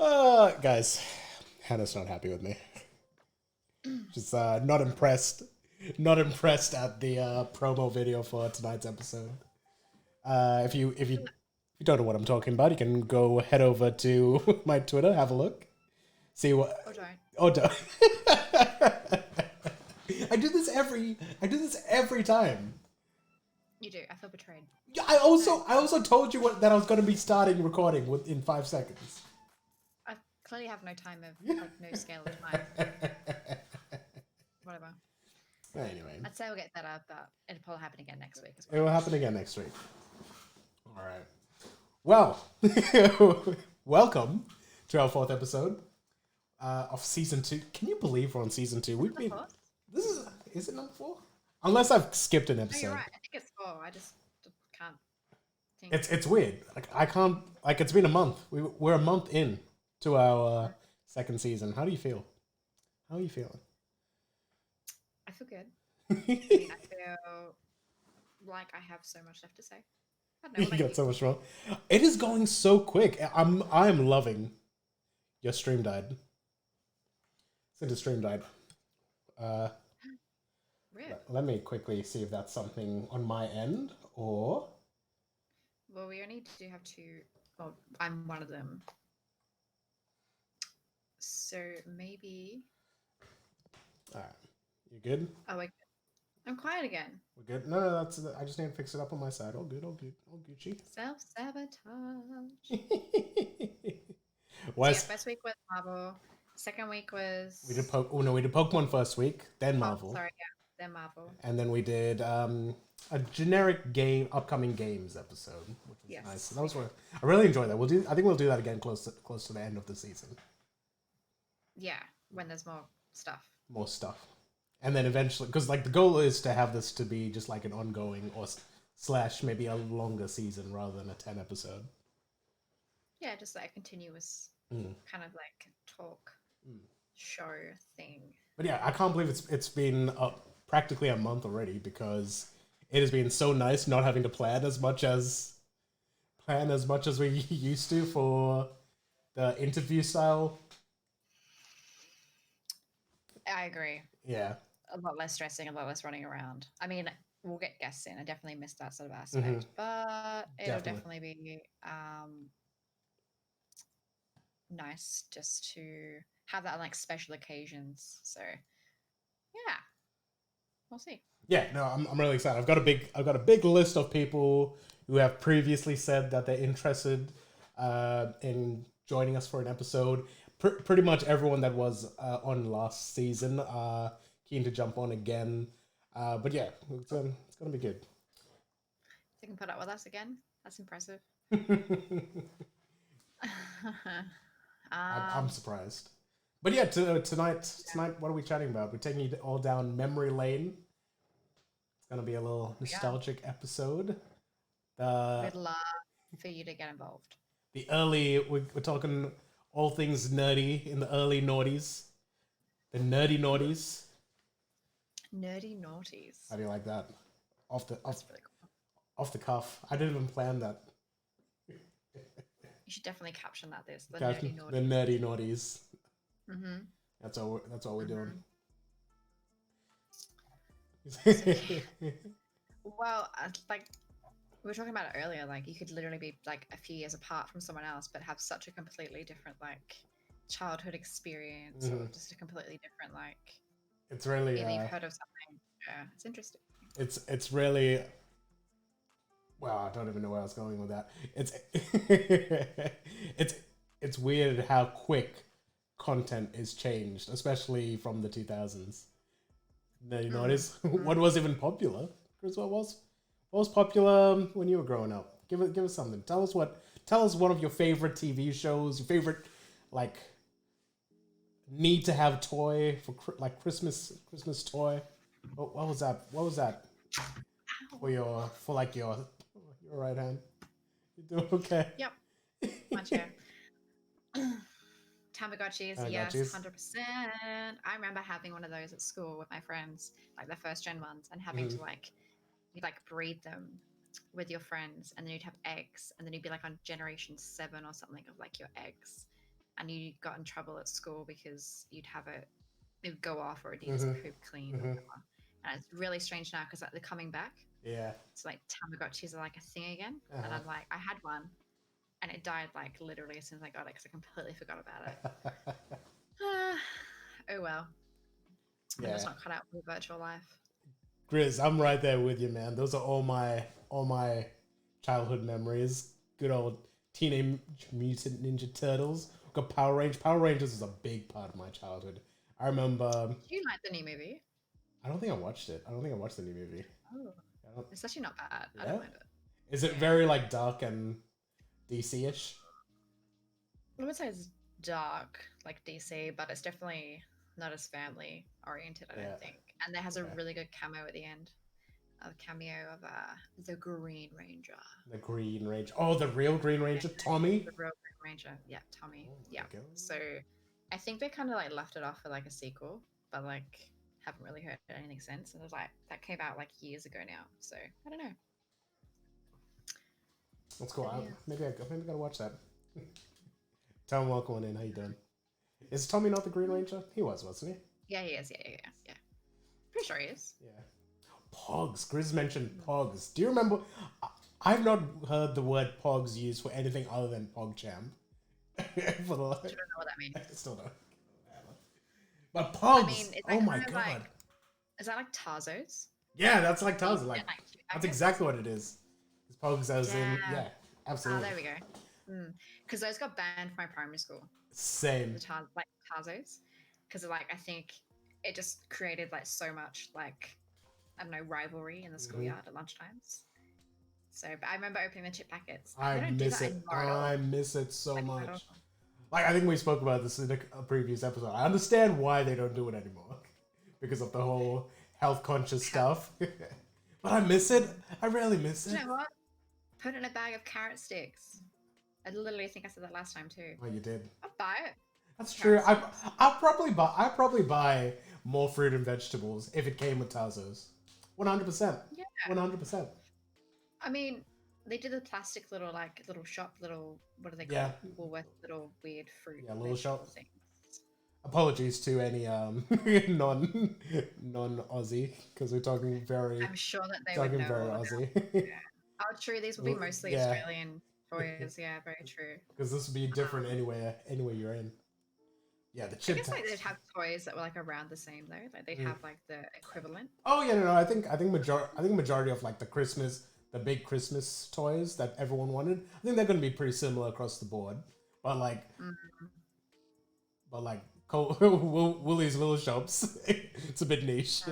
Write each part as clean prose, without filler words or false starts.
Guys, Hannah's not happy with me. She's not impressed. Not impressed at the promo video for tonight's episode. If you don't know what I'm talking about, you can go head over to my Twitter, have a look, see what. Or don't. Oh, don't. I do this every time. You do. I feel betrayed. Yeah, I also told you that I was going to be starting recording in 5 seconds. I clearly have no time of no scale of time. Whatever. Anyway, I'd say we'll get that up, but it'll probably happen again next week as it well. will happen again next week. All right. Well, welcome to our 4th episode of season 2. Can you believe we're on season 2? We've been. This is it number 4? Unless I've skipped an episode. No, you're right. I think it's 4. I just can't think. It's weird. Like I can't. Like it's been a month. We're a month in to our 2nd season. How do you feel? How are you feeling? I feel good. I mean, I feel like I have so much left to say. I don't know. You got so much more. It is going so quick. I am loving. Your stream died. Since the stream died. Really? Let me quickly see if that's something on my end or. Well, we only do have 2. Well, I'm one of them. So maybe. All right. You good? Oh, wait. I'm quiet again. We're good. No, that's. I just need to fix it up on my side. All good. All good. All Gucci. Self-sabotage. Why? So yeah, first week was Marvel. Second week was. We did we did Pokemon first week, then Marvel. Sorry, yeah, then Marvel. And then we did a generic upcoming games episode, which was nice. That was I really enjoyed that. I think we'll do that again close to the end of the season. Yeah, when there's more stuff. More stuff. And then eventually, because like the goal is to have this to be just like an ongoing or / maybe a longer season rather than a 10 episode. Yeah, just like a continuous kind of like talk show thing. But yeah, I can't believe it's been practically a month already because it has been so nice not having to plan as much as we used to for the interview style. I agree. Yeah. A lot less stressing, a lot less running around. I mean, we'll get guests in. I definitely missed that sort of aspect, but it'll definitely be nice just to have that on like special occasions. So yeah, we'll see. Yeah, no, I'm really excited. I've got a big list of people who have previously said that they're interested in joining us for an episode. Pretty much everyone that was on last season keen to jump on again. But yeah, it's gonna be good. They can put up with us again. That's impressive. I'm surprised. But yeah, tonight, what are we chatting about? We're taking it all down memory lane. It's gonna be a little nostalgic episode. We'd love for you to get involved. We're talking all things nerdy in the early noughties. The nerdy noughties. Nerdy naughties. How do you like that? Really cool. Off the cuff. I didn't even plan that. You should definitely caption that. The nerdy naughties. Mm-hmm. That's all we're doing. Well, like we were talking about it earlier, like you could literally be like a few years apart from someone else, but have such a completely different like childhood experience, or just a completely different like. It's really. Either you've heard of something. Yeah, it's interesting. It's really. Well, I don't even know where I was going with that. It's weird how quick content is changed, especially from the 2000s. You know, what was even popular? Chris, what was popular when you were growing up? Give us something. Tell us one of your favorite TV shows, your favorite like need to have toy for like Christmas toy. What was that? What was that? For your right hand. You doing okay? Yep. My chair. Tamagotchis, yes, 100%. I remember having one of those at school with my friends, like the first gen ones, and having to you'd breed them with your friends, and then you'd have eggs, and then you'd be like on generation 7 or something of like your eggs, and you got in trouble at school because it would go off or it'd use Mm-hmm. poop clean or Mm-hmm. whatever. And it's really strange now because like they're coming back. Yeah. It's like Tamagotchis are like a thing again. And Uh-huh. I'm like, I had one and it died like literally as soon as I got it because I completely forgot about it. Oh well. I'm Yeah. just not cut out for the virtual life. Grizz, I'm right there with you, man. Those are all my childhood memories. Good old Teenage Mutant Ninja Turtles. Got Power Rangers. Power Rangers is a big part of my childhood. I remember. Do you like the new movie? I don't think I watched it. I don't think I watched the new movie. Oh, I don't, it's actually not bad. I yeah. don't mind it. Is it Yeah. very like dark and DC-ish? I would say it's dark, like DC, but it's definitely not as family oriented, I Yeah. don't think. And there has a Okay. really good cameo at the end. A cameo of the Green Ranger. The Green Ranger. Oh, the real Green Ranger, Tommy. The real Green Ranger. Yeah, Tommy. Oh my Yeah. God. So I think they kind of like left it off for like a sequel, but like haven't really heard anything since. And it was like that came out like years ago now. So I don't know. That's cool. But yeah. Maybe I gotta watch that. Tom, welcome on in. How you doing? Is Tommy not the Green Ranger? He was, wasn't he? Yeah, he is. Yeah. Pretty sure he is. Yeah. Pogs. Grizz mentioned Pogs. Do you remember? I've not heard the word Pogs used for anything other than PogChamp. For the I don't know what that means. I still don't. But Pogs. I mean, Oh my kind of god. like, is that like Tazos? Yeah, that's like Tarzan. Yeah, Like like that's exactly what it is. It's Pogs as in Yeah. yeah, Ah, absolutely. there we go. Because those got banned from my primary school. Same. The Tazos, because like I think it just created like so much like I don't know rivalry in the schoolyard at lunchtimes. So, but I remember opening the chip packets. They I don't do miss that it. anymore at all. I miss it so Like, at much. all. Like I think we spoke about this in a previous episode. I understand why they don't do it anymore because of the whole health conscious stuff. But I miss it. I really miss You it. know what? Put it in a bag of carrot sticks. I literally think I said that last time too. Oh, you did. I'll buy it. That's true. I probably buy more fruit and vegetables if it came with Tazos. 100%. Yeah. 100%. I mean, they did the plastic little shop, what do they call Yeah. it? Woolworth little weird fruit. Yeah, little vegetable shop. things. Apologies to any non Aussie because we're talking very I'm sure that they would talking know. very all about Aussie. it. Oh, true. These will be mostly Yeah. Australian toys. Yeah, very true. Because this would be different anywhere you're in. Yeah, the I chip guess like tax. they'd have toys that were like around the same though. Like they'd have like the equivalent. Oh yeah, no. I think majority of like the big Christmas toys that everyone wanted. I think they're going to be pretty similar across the board. But like, Woolies little shops, it's a bit niche.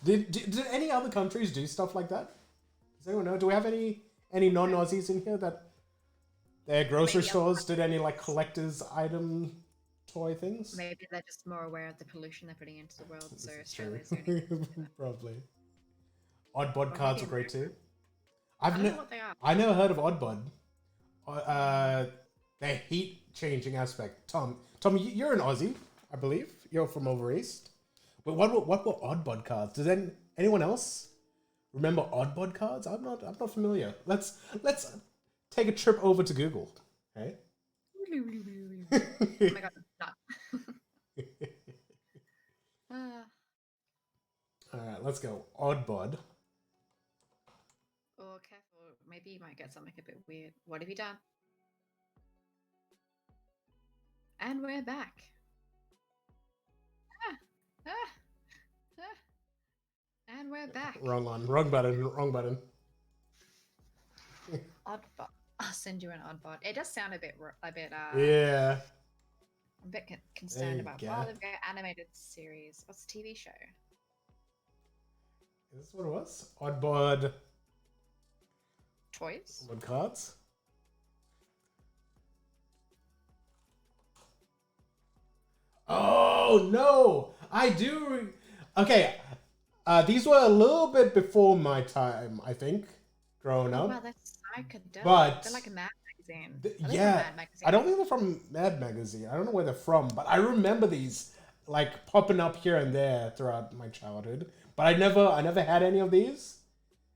Did any other countries do stuff like that? Does anyone know? Do we have any non-Aussies in here that their grocery Maybe stores did any like collector's item toy things? Maybe they're just more aware of the pollution they're putting into the world. So This is true. Australia's doing it. Probably. Oddbod Or cards are maybe great too. I don't know what they are. I never heard of Oddbod. Their heat changing aspect. Tom, you're an Aussie, I believe. You're from over east. But what were Oddbod cards? Does anyone else remember Oddbod cards? I'm not familiar. Let's take a trip over to Google. Hey. Oh my god, not. All right, let's go. Oddbod. Oh, careful. Maybe you might get something a bit weird. What have you done? And we're back. And we're back. Wrong one. Wrong button. Oddbot. I'll send you an oddbot. It does sound a bit. Yeah. I'm a bit concerned you about. go. Oh, they've got animated series. What's the TV show? Is this what it was? Oddbod. Toys. Oddbod cards. Oh no! I do. Okay, these were a little bit before my time, I think, growing Oh, up. wow, that's psychedelic. But- They're like a Mad magazine. Are they from Yeah, Mad magazine? I don't think they're from Mad Magazine. I don't know where they're from, but I remember these like popping up here and there throughout my childhood. But I never had any of these.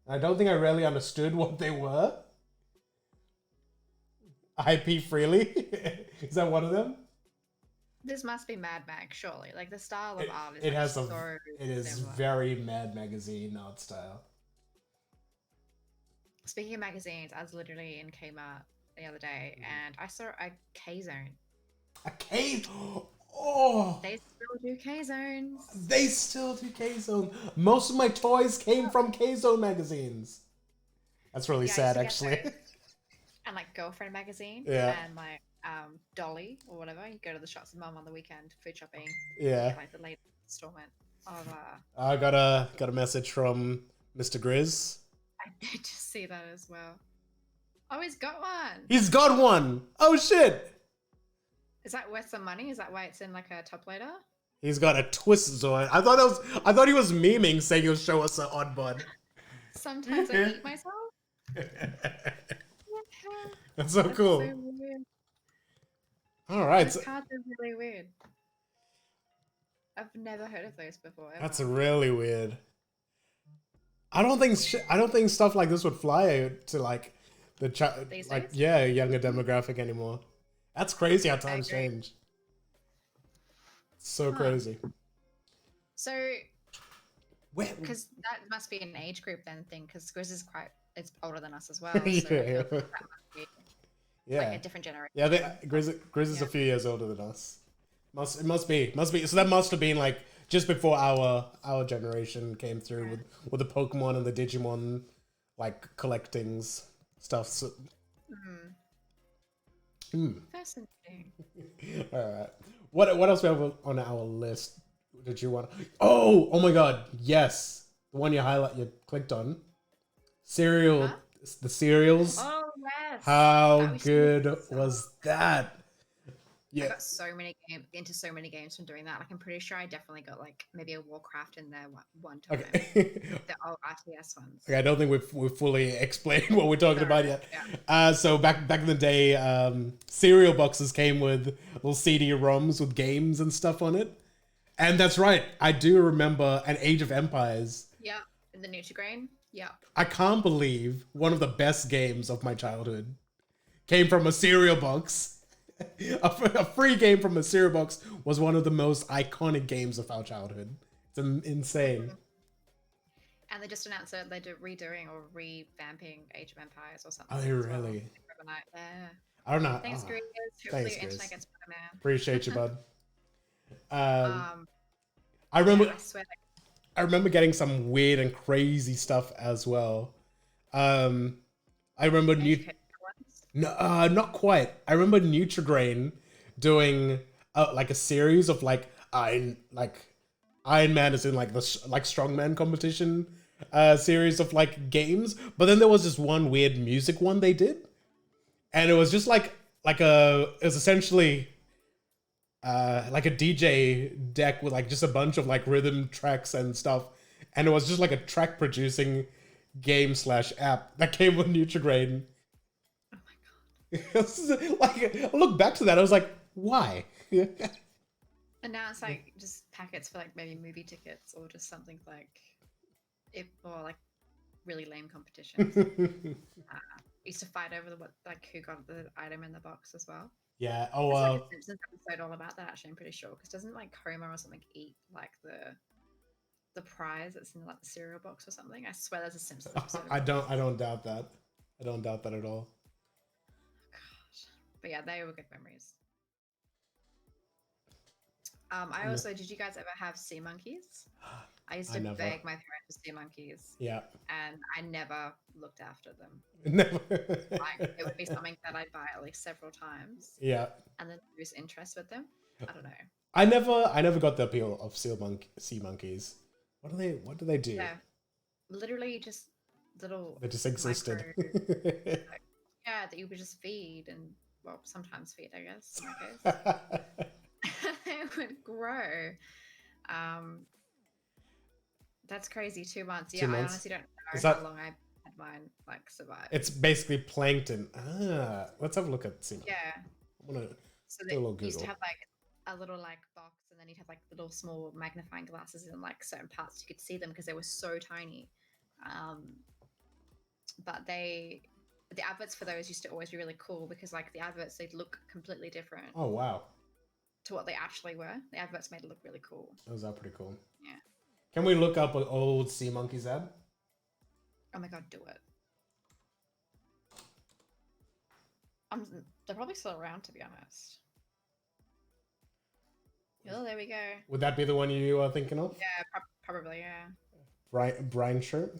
I don't think I really understood what they were. IP freely. Is that one of them? This must be Mad Mag, surely. Like the style of It art is it like has a so it is similar. very Mad Magazine art style. Speaking of magazines, I was literally in Kmart the other day and I saw a K Zone. A K. Oh, They still do K Zones. they still do K Zone. Most of my toys came from K Zone magazines. That's really Yeah, I used sad, to get actually. those. And like Girlfriend magazine Yeah, and like Dolly or whatever. You go to the shops with mum on the weekend, food shopping. You yeah. get like the latest installment of I got a message from Mr. Grizz. I did just see that as well. Oh, he's got one. He's got one. Oh shit. Is that worth some money? Is that why it's in like a top loader? He's got a twist on. I thought he was memeing, saying he'll show us an odd bud. Sometimes I eat myself. That's so That's cool. so weird. All right, Those cards are really weird. I've never heard of those before. Ever. that's really weird. I don't think stuff like this would fly to like These like days? yeah, younger demographic anymore. That's crazy how times agree. change. So Huh. crazy. So, Where? because that must be an age group then thing, because Grizz is it's older than us as well. So Yeah. I feel like that must be Yeah, like a different generation. yeah. Grizz is a few years older than us. It must be. So that must have been like just before our generation came through with the Pokemon and the Digimon like collectings stuff. So, Fascinating. all right. What else we have on our list? Did you want? Oh my God! Yes, the one you clicked on. Cereal. Huh? The cereals. Oh yes. How That was good so was that? I Yeah. got so many into so many games from doing that. Like I'm pretty sure I definitely got like maybe a Warcraft in there one time. Okay. The old RTS ones. Okay, I don't think we've fully explained what we're talking about yet. Yeah. So back in the day, cereal boxes came with little CD-ROMs with games and stuff on it. And that's right, I do remember an Age of Empires. Yeah. And the Nutri-Grain. Yeah. I can't believe one of the best games of my childhood came from a cereal box. A free game from a cereal box was one of the most iconic games of our childhood. It's insane. And they just announced that they're redoing or revamping Age of Empires or something. Oh, they really? Overnight. Yeah. I don't know. Thanks, Grizz. Hopefully Thanks, your internet Grizz. gets better, man. Appreciate you, bud. I Yeah, remember. I swear. I remember getting some weird and crazy stuff as well. I remember not quite. I remember Nutrigrain doing like a series of like Iron Man is in like the like strongman competition series of like games, but then there was this one weird music one they did, and it was just like it was essentially like a DJ deck with like just a bunch of like rhythm tracks and stuff, and it was just like a track producing game / app that came with Nutrigrain. Oh my god! Like I look back to that, I was like, why? And now it's like just packets for like maybe movie tickets or just something like, or like really lame competitions. Used to fight over who got the item in the box as well. Yeah. Oh wow. Like a Simpsons episode all about that. Actually, I'm pretty sure because doesn't like Homer or something eat like the prize that's in like the cereal box or something? I swear there's a Simpsons episode. I don't doubt that. I don't doubt that at all. Gosh. But yeah, they were good memories. I also did you guys ever have sea monkeys? I used to beg my parents for sea monkeys. Yeah. And I never looked after them. Never. Like it would be something that I'd buy at least several times. Yeah. And then lose interest with them. I don't know. I never got the appeal of sea monkeys. What do they do? Yeah. Literally just little They just existed. yeah, that you would just feed and well, sometimes feed, I guess, in my case. It would grow. That's crazy. 2 months. Yeah, 2 months? I honestly don't know how long I had mine like survive. It's basically plankton. Let's have a look at sea monkeys. Yeah. So they used to have like a little like box, and then you'd have like little small magnifying glasses in like certain parts. You could see them because they were so tiny. But the adverts for those used to always be really cool because like the adverts they'd look completely different. Oh wow. to what they actually were. The adverts made it look really cool. Those are pretty cool. Yeah. Can we look up an old Sea Monkeys ad? Oh my god, do it. They're probably still around, to be honest. Oh, there we go. Would that be the one you are thinking of? Yeah, probably, yeah. Brian shirt?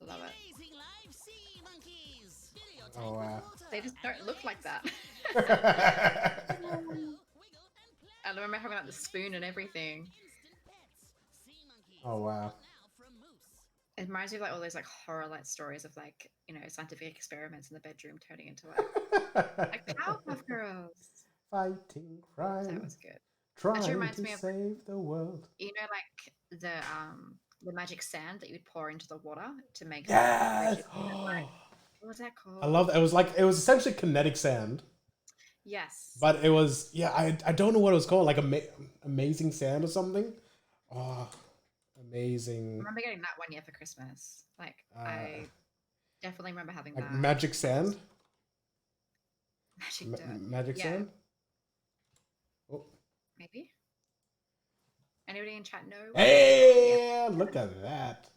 Love it. Oh, wow. They just don't look like that. I remember having like the spoon and everything. Oh, wow. It reminds me of like all those like horror like stories of like, you know, scientific experiments in the bedroom turning into like Powerpuff Girls. Fighting crime. That was good. Trying reminds to me of, save the world. you know, like the magic sand that you'd pour into the water to make. Yes. What was that called? I love that. It was essentially kinetic sand. Yes. But it was, yeah, I don't know what it was called, like amazing sand or something. Oh, amazing. I remember getting that one year for Christmas. Like I definitely remember having like that. Magic sand. Magic dirt. Magic sand. Oh. Maybe. Anybody in chat know? Hey, look at that.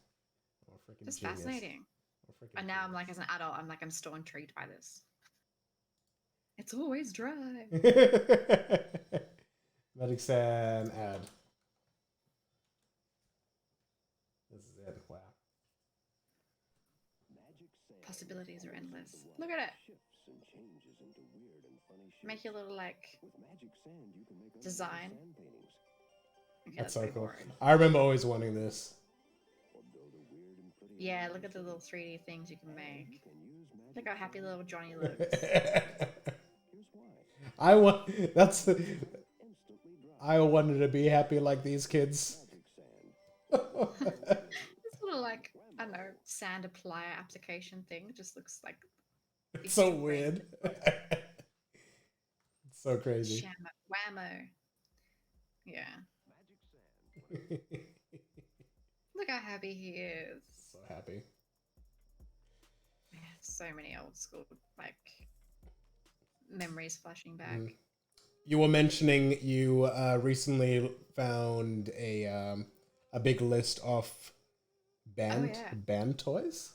Oh, Just genius. fascinating. Oh, and now I'm like, as an adult, I'm still intrigued by this. It's always dry. Magic sand ad. This is it. Wow. Possibilities are endless. Look at it. Make your little like design. Okay, That's so cool. boring. I remember always wanting this. Yeah, look at the little 3D things you can make. Look how happy little Johnny looks. I wanted to be happy like these kids. This little like, I don't know, sand applier application thing just looks like it's so weird. It's so crazy. Whammo. Yeah. Look how happy he is. So happy. Yeah, so many old school like memories flashing back. You were mentioning you recently found a big list of band toys.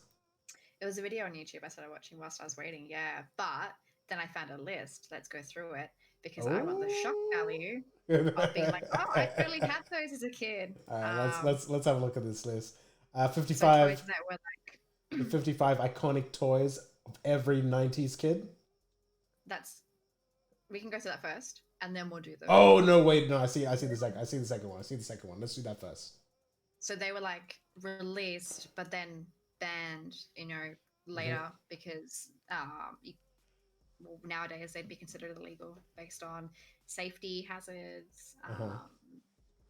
It was a video on YouTube I started watching whilst I was waiting. Yeah, but then I found a list. Let's go through it because I want the shock value of being like, oh, I totally had those as a kid. Let's have a look at this list. 55. So toys that were like 55 iconic toys of every 90s kid. We can go to that first, and then we'll do them. Oh no! Wait, no. I see the second one. Let's do that first. So they were like released, but then banned, later because nowadays they'd be considered illegal based on safety hazards.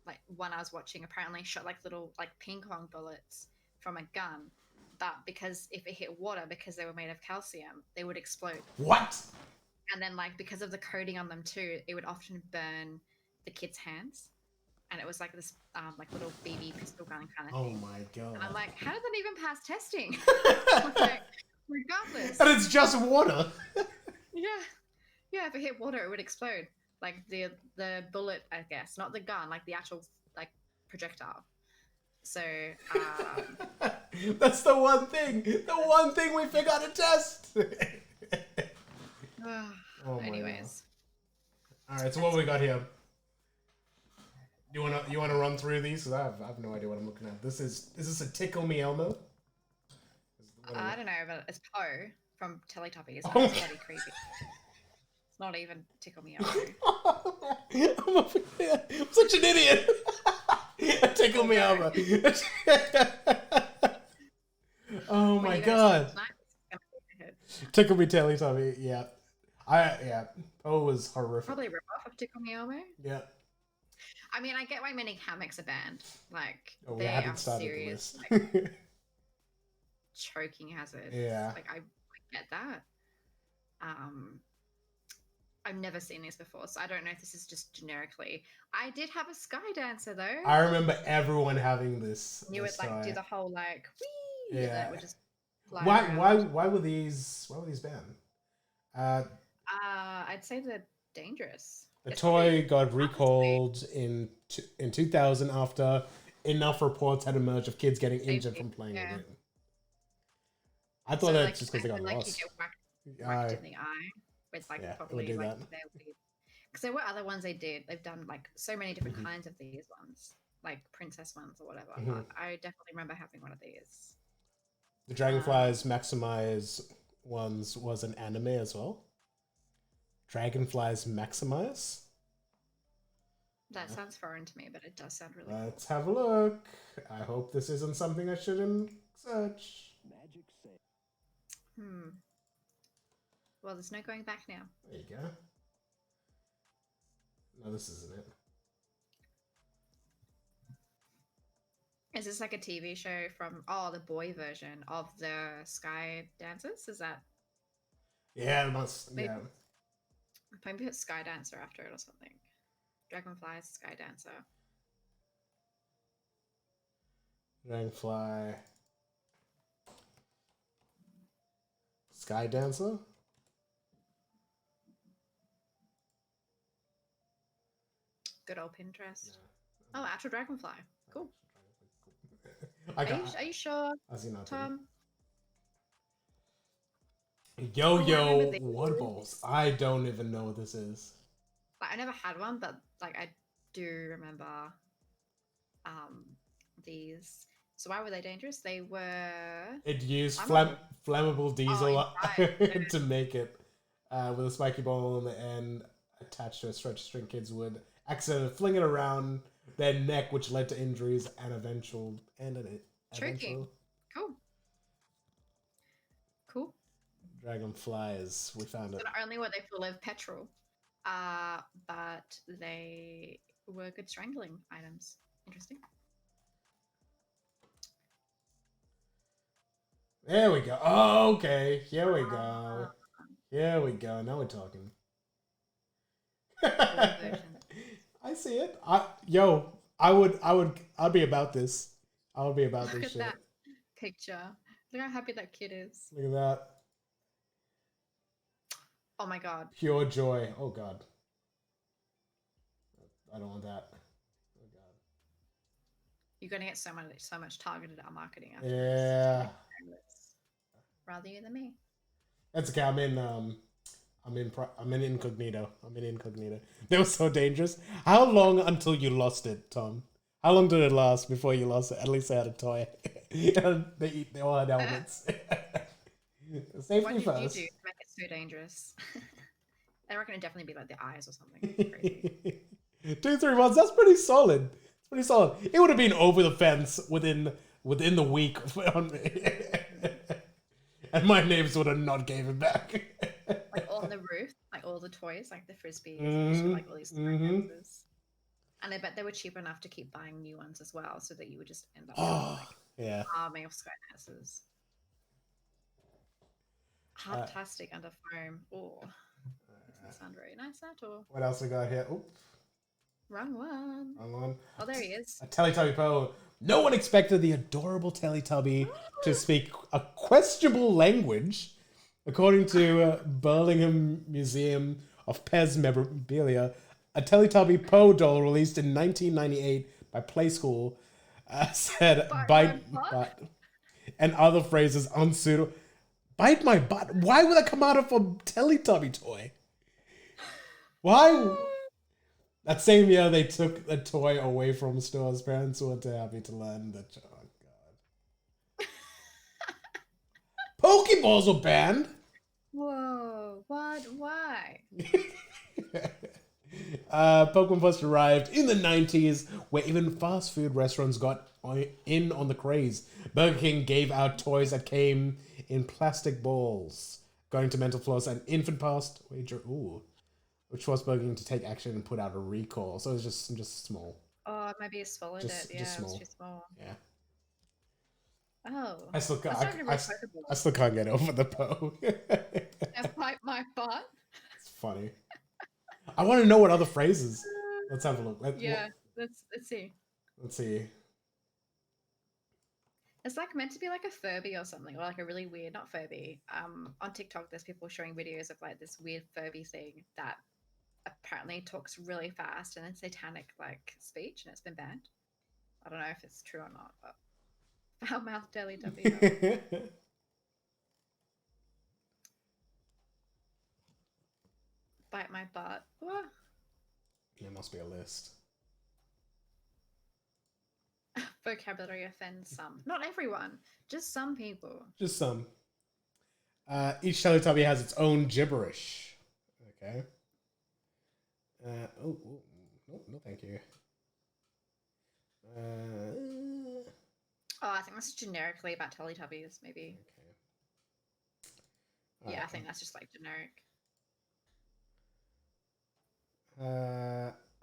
Like one I was watching apparently shot like little like ping pong bullets from a gun, but because if it hit water, because they were made of calcium, they would explode. What? And then like because of the coating on them too, it would often burn the kids' hands. And it was like this like little BB pistol gun kind of thing. Oh my god. And I'm like, how did that even pass testing? Like, regardless. And it's just water. Yeah, if it hit water it would explode. Like the bullet, I guess, not the gun, like the actual like projectile. So that's the one thing we forgot to test. Anyways. All right, so what we got here? You wanna run through these? Cause I have no idea what I'm looking at. Is this a Tickle Me Elmo? I don't know, but it's Poe from Teletubbies. Oh. It's bloody creepy. It's not even Tickle Me Elmo. I'm such an idiot. Tickle Me Elmo. Oh my god. Tickle Me Teletubby. Yeah. Poe was horrific. Probably a rip-off of Tickle Me Elmo. Yeah. I mean, I get why many hammocks are banned. Like, we haven't started serious, the list. like, choking hazards. Yeah. Like, I get that. I've never seen this before, so I don't know if this is just generically. I did have a sky dancer though. I remember everyone having this. You would like do the whole like whee, yeah. And would just fly around. Why were these banned? I'd say they're dangerous. The It's toy probably got honestly recalled in 2000 after enough reports had emerged of kids getting injured safety. from playing with Yeah. it. I thought So that's like just I because they got feel like you lost. get whacked I in the eye with like Yeah, it would probably do like that. they would be because there were other ones they did. They've done like so many different Mhm. kinds of these ones, like princess ones or whatever. Mhm. But I definitely remember having one of these. The Um, Dragonflies Maximize ones was an anime as well. Dragonflies Maximize? that sounds foreign to me, but it does sound really cool. Let's have a look. I hope this isn't something I shouldn't search. Hmm. Well, there's no going back now. There you go. No, this isn't it. Is this like a TV show from the boy version of the Sky Dancers? Is that Yeah, it must. maybe Yeah. maybe it's Sky Dancer after it or something? Dragonflies Sky Dancer. Dragonfly. Sky Dancer? Good old Pinterest. Oh, actual Dragonfly. Cool. I Are you got. are you sure, I see nothing. Tom? Yo Oh, I remember yo, what balls? these. I don't even know what this is. Like I never had one, but like I do remember um these. So why were they dangerous? They were It used flammable. flammable Oh, diesel inside. Yeah. to make it, with a spiky ball on the end attached to a stretch string. Kids would accidentally fling it around their neck, which led to injuries and an Choking. eventual Cool. Cool. dragonflies. We found So it. not only were they full of petrol, but they were good strangling items. Interesting. There we go. Oh, okay. Here we go. Uh, Here we go. Now we're talking. boy version. I see it. I'd be about this. I would be about Look this at shit. that picture. Look how happy that kid is. Look at that. Oh my god. Pure joy. Oh god. I don't want that. Oh god. You're gonna get so much targeted at marketing after Yeah. this. Rather you than me. That's okay. I'm in incognito. I'm in incognito. They were so dangerous. How long until you lost it, Tom? How long did it last before you lost it? At least they had a toy. They all had helmets. What Safety did you do first. to make it so dangerous? I reckon it'd definitely be like the eyes or something crazy. 2 3 months. That's pretty solid. It's pretty solid. It would have been over the fence within the week, and my neighbors would have not gave it back. Like on the roof, like all the toys, like the frisbees and Mm-hmm. like all these Mm-hmm. dances. And I bet they were cheap enough to keep buying new ones as well, so that you would just end up having Oh, like yeah. army of sky dances. Fantastic under foam. Oh, doesn't sound very nice at all. What else we got here? Oop, Wrong one. wrong one. Oh, there he is. A Teletubby Poe. No one expected the adorable Teletubby to speak a questionable language. According to Birmingham Museum of Pez Memorabilia, a Teletubby Poe doll released in 1998 by Play School said Bite bite my butt? butt and other phrases unsuitable. Bite my butt? Why would that come out of a Teletubby toy? Why? That same year, they took the toy away from stores. Parents weren't too happy to learn that. Oh, God. Pokeballs were banned. Whoa! What? Why? Pokemon first arrived in the 90s, where even fast food restaurants got in on the craze. Burger King gave out toys that came in plastic balls. Going to mental floss, an infant passed wager. Ooh. Which forced Burger King to take action and put out a recall. So it was just small. Oh, maybe he swallowed Just it. Yeah, it was small. too small. Yeah. Oh, I still that's can't. not even recyclable. I still can't get over the Poe. And bite my butt. It's funny. I want to know what other phrases. Let's have a look. Yeah, let's see. Let's see. It's like meant to be like a Furby or something, or like a really weird, not Furby. On TikTok, there's people showing videos of like this weird Furby thing that apparently talks really fast and then satanic like speech, and it's been banned. I don't know if it's true or not, but foul mouth Teletubby. Bite my butt. What? There must be a list. Vocabulary offends some. Not everyone, just some people. Just some. Each Teletubby has its own gibberish. Okay. Oh, no, thank you. Oh, I think that's generically about Teletubbies, maybe. Okay. Yeah, I think that's just like generic.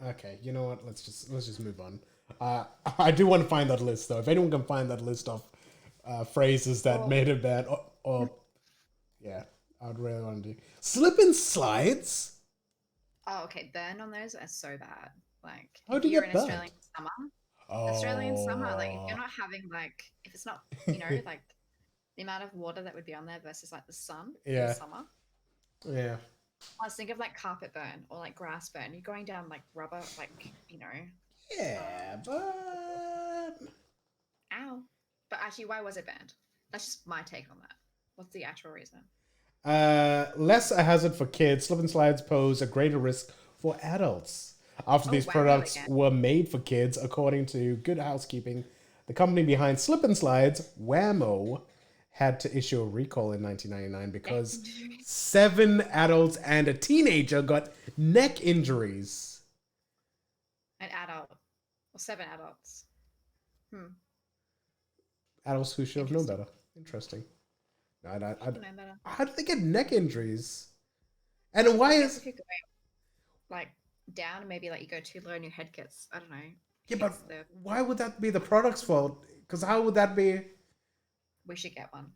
Okay, you know what? Let's just move on. I do want to find that list though. If anyone can find that list of phrases that made it bad, or yeah, I would really want to do slip and slides. Oh, okay. Burn on those are so bad. Like, How if do you you're get in burned? Australian summer, Oh. Australian summer, like if you're not having like, if it's not, you know, like the amount of water that would be on there versus like the sun in Yeah. the summer. Yeah. I was thinking of like carpet burn or like grass burn. You're going down like rubber, like, you know. Yeah, but Ow. But actually, why was it banned? That's just my take on that. What's the actual reason? less a hazard for kids, slip and slides pose a greater risk for adults. After these wow, products again. were made for kids, according to Good Housekeeping, the company behind slip and slides, Whammo, had to issue a recall in 1999 because 7 adults and a teenager got neck injuries. An adult. Or 7 adults. Adults who should have known better. Interesting. How did they get neck injuries? And why is... If you're going like down, maybe like you go too low and your head gets, I don't know. Yeah, but why would that be the product's fault? Because how would that be... We should get one.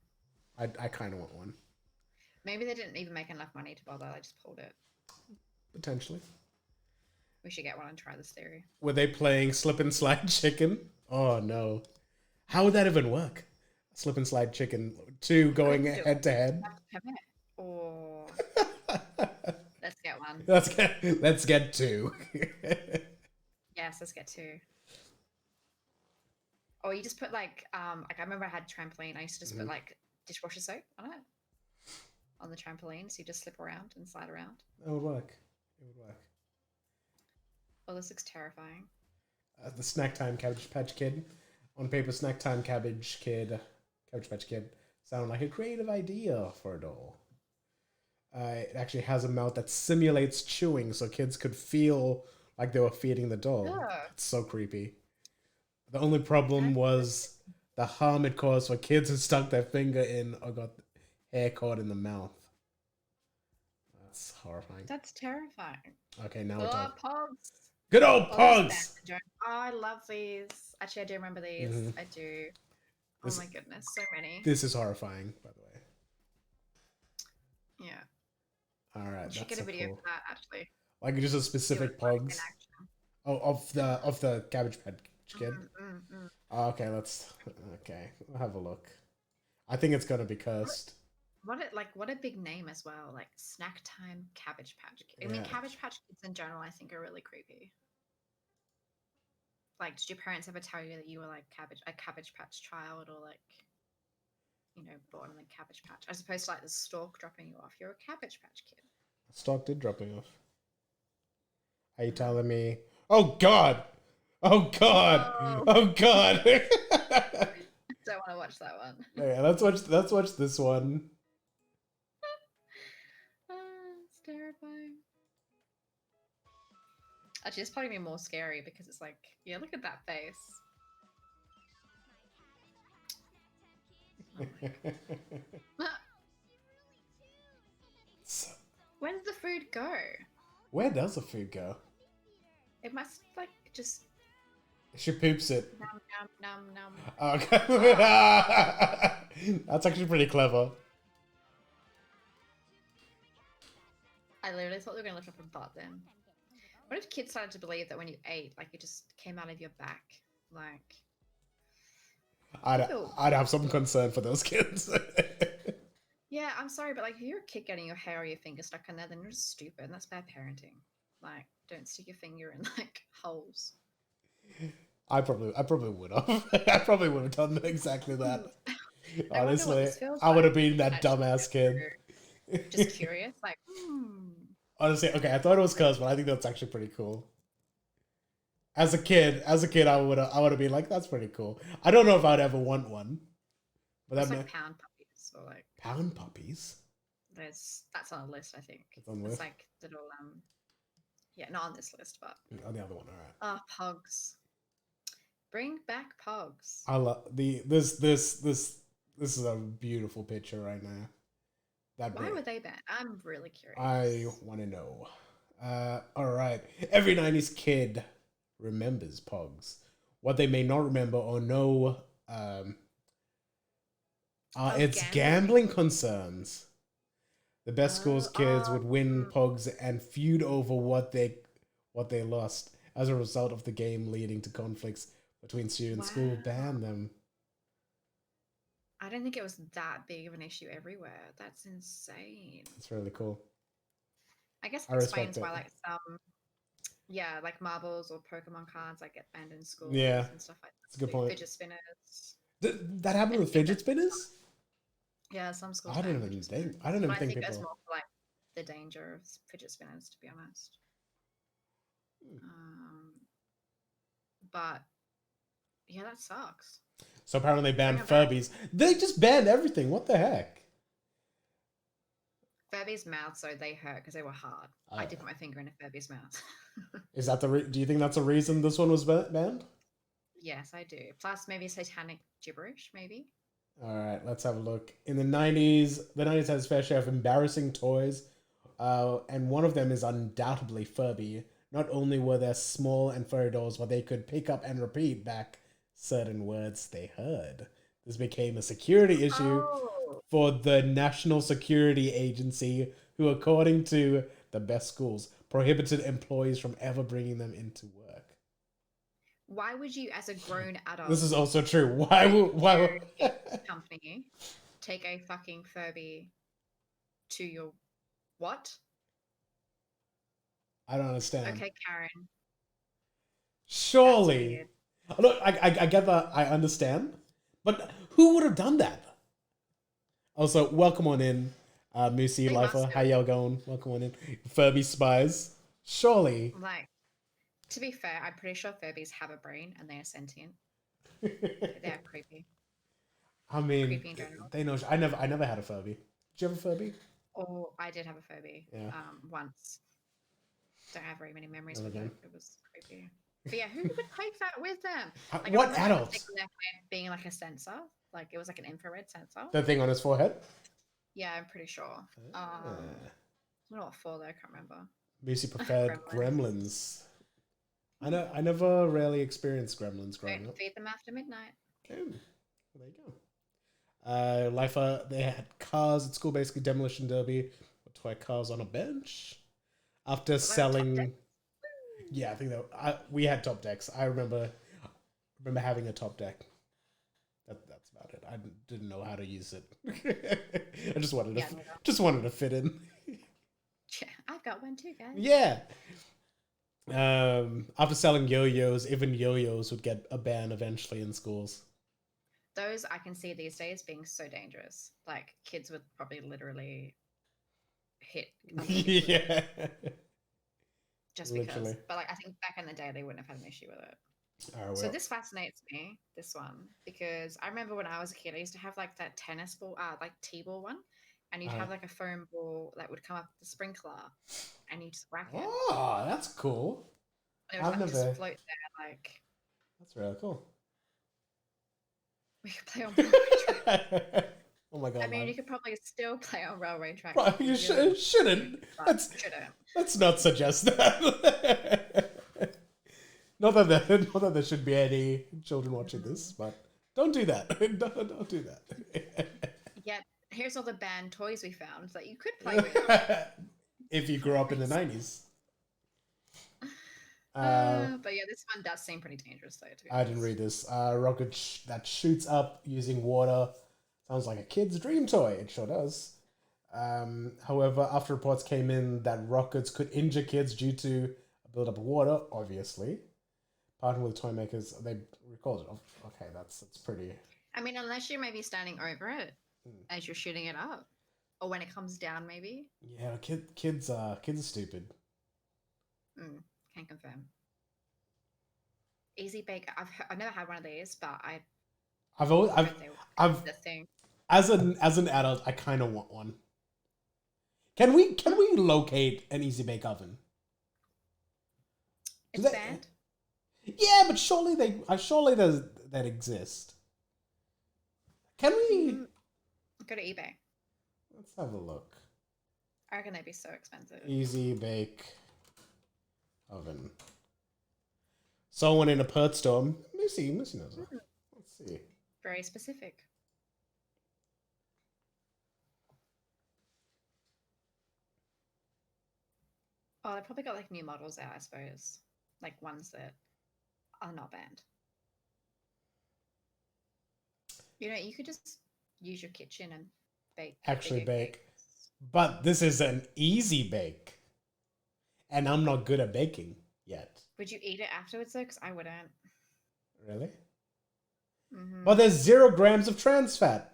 I kind of want one. Maybe they didn't even make enough money to bother. They just pulled it. Potentially. We should get one and try this theory. Were they playing slip and slide chicken? Oh no. How would that even work? Slip and slide chicken 2 going head to head? Or let's get one. Let's get 2. Yes, let's get 2. Or you just put like I remember I had a trampoline. I used to just put like dishwasher soap on it. On the trampoline, so you just slip around and slide around. That would work. It would work. Oh, this looks terrifying. The Snack Time Cabbage Patch Kid. On paper, Snack Time Cabbage Patch Kid sound like a creative idea for a doll. It actually has a mouth that simulates chewing so kids could feel like they were feeding the doll. Ugh. It's so creepy. The only problem was the harm it caused for kids who stuck their finger in or got hair caught in the mouth. That's horrifying. That's terrifying. Okay, now we're talking. Pogs. Good old Pogs! Oh, I love these. Actually, I do remember these. I do. Oh my goodness, so many. This is horrifying, by the way. Yeah. All right. We should get a video for that, actually. Like just a specific Pogs. Oh, of the Cabbage Patch Kid. Oh, okay, we'll have a look. I think it's gonna be cursed. What a big name as well, like Snack Time Cabbage Patch Kid. I mean, Cabbage Patch Kids in general, I think, are really creepy. Like, did your parents ever tell you that you were like a Cabbage Patch child, or like, you know, born in the Cabbage Patch, as opposed to like the stork dropping you off? You're a Cabbage Patch Kid. Stork did drop me off. Are you telling me? Oh God! Oh God! Oh God! Don't want to watch that one. Okay, let's watch this one. It's terrifying. Actually, it's probably be more scary because it's like, yeah, look at that face. Oh where does the food go? Where does the food go? It must like just. She poops it. Nom nom nom nom. Okay. That's actually pretty clever. I literally thought they were gonna lift up a butt then. What if kids started to believe that when you ate, like it just came out of your back? Like, I'd have some concern for those kids. Yeah, I'm sorry, but like, if you're a kid getting your hair or your finger stuck in there, then you're just stupid, and that's bad parenting. Like, don't stick your finger in like holes. I probably would have. I probably would have done exactly that. I wonder what Honestly, this feels I would have like. been that Actually, dumbass kid. just curious, like, Honestly, okay, I thought it was cursed, but I think that's actually pretty cool. As a kid, I would have been like, that's pretty cool. I don't know if I'd ever want one, but it's that like pound puppies or like pound puppies. that's on a list. I think It's on the it's list. like little yeah, not on this list, but On the other one, all right. pugs. Bring back pugs. I love this is a beautiful picture right now. Why were they banned? I'm really curious. I want to know. All right. Every 90s kid remembers Pogs. What they may not remember or know are its gambling concerns. The best schools kids would win Pogs and feud over what they lost. As a result of the game leading to conflicts between students, school banned them. I don't think it was that big of an issue everywhere. That's insane. It's really cool. I guess it explains why like some like marbles or Pokemon cards like get banned in schools and stuff like that. That's a good point. Fidget spinners. That happened with fidget spinners? Yeah, some schools. I didn't even think people. I think it was more for like the danger of fidget spinners, to be honest. But yeah, that sucks. So apparently they banned Furbies. They just banned everything. What the heck? Furby's mouth, so they hurt because they were hard. I did put my finger in a Furby's mouth. Is that do you think that's a reason this one was banned? Yes, I do. Plus maybe satanic gibberish, maybe. All right, let's have a look. In the 90s, the 90s has a fair share of embarrassing toys, and one of them is undoubtedly Furby. Not only were there small and furry dolls, but they could pick up and repeat back certain words they heard. This became a security issue for the National Security Agency, who, according to the best schools, prohibited employees from ever bringing them into work. Why would you, as a grown adult... This is also true. Why would company take a fucking Furby to your... What? I don't understand. Okay, Karen. Surely. Look, I get that. I understand. But who would have done that? Also, welcome on in, Moosey, Lifer. How y'all going? Welcome on in. Furby spies. Surely. Like, to be fair, I'm pretty sure Furbies have a brain and they are sentient. They're creepy. I mean, they know. I never had a Furby. Did you have a Furby? Oh, I did have a Furby. Yeah. Once. Don't have very many memories with it. It was creepy. But yeah, who would take that with them? Like, what adults? Being like a sensor, like it was like an infrared sensor. The thing on his forehead. Yeah, I'm pretty sure. I don't know what for though. I can't remember. Lucy preferred Gremlins. I never really experienced Gremlins growing up. Feed them after midnight. Okay, well, there you go. Lifer, they had cars at school, basically demolition derby, with toy cars on a bench. After selling, yeah, I think that we had top decks. I remember having a top deck. That's about it. I didn't know how to use it. I just wanted to fit in. Yeah, I've got one too, guys. Yeah. After selling yo-yos, even yo-yos would get a ban eventually in schools. Those I can see these days being so dangerous. Like kids would probably literally hit. Yeah. Just because. But like I think back in the day they wouldn't have had an issue with it. So this fascinates me, this one, because I remember when I was a kid, I used to have like that tennis ball, like T-ball one, and you'd have like a foam ball that would come up the sprinkler, and you just whack it. Oh, that's cool. And it would just float there, like. That's really cool. We could play on railway track. Oh my god! I mean, you could probably still play on railway track. Right, you shouldn't. Let's not suggest that. Not that there should be any children watching this, but don't do that. Don't do that. Yeah, here's all the banned toys we found that you could play with. If you grew up in the 90s. But yeah, this one does seem pretty dangerous though, to be I didn't honest. read this. Rocket that shoots up using water. Sounds like a kid's dream toy. It sure does. However, after reports came in that rockets could injure kids due to a buildup of water, obviously. Partnering with toy makers, they recalled it. Okay, that's pretty. I mean, unless you're maybe standing over it Hmm. as you're shooting it up, or when it comes down, maybe. Yeah, kids are stupid. Can confirm. Easy bake. I've never had one of these, but I've always heard they were I've the thing. as an adult, I kind of want one. Can we locate an easy bake oven? It's banned. Yeah, but surely there's that exist. Can we? Go to eBay. Let's have a look. I reckon they'd be so expensive. Easy bake oven. Someone in a Perth store. Missy knows it. Let's see. Very specific. Oh, they probably got like new models out, I suppose. Like ones that are not banned. You know, you could just use your kitchen and bake. Actually bigger bake. cakes. But this is an easy bake. And I'm not good at baking yet. Would you eat it afterwards though? Because I wouldn't. Really? Mm-hmm. But there's 0 grams of trans fat.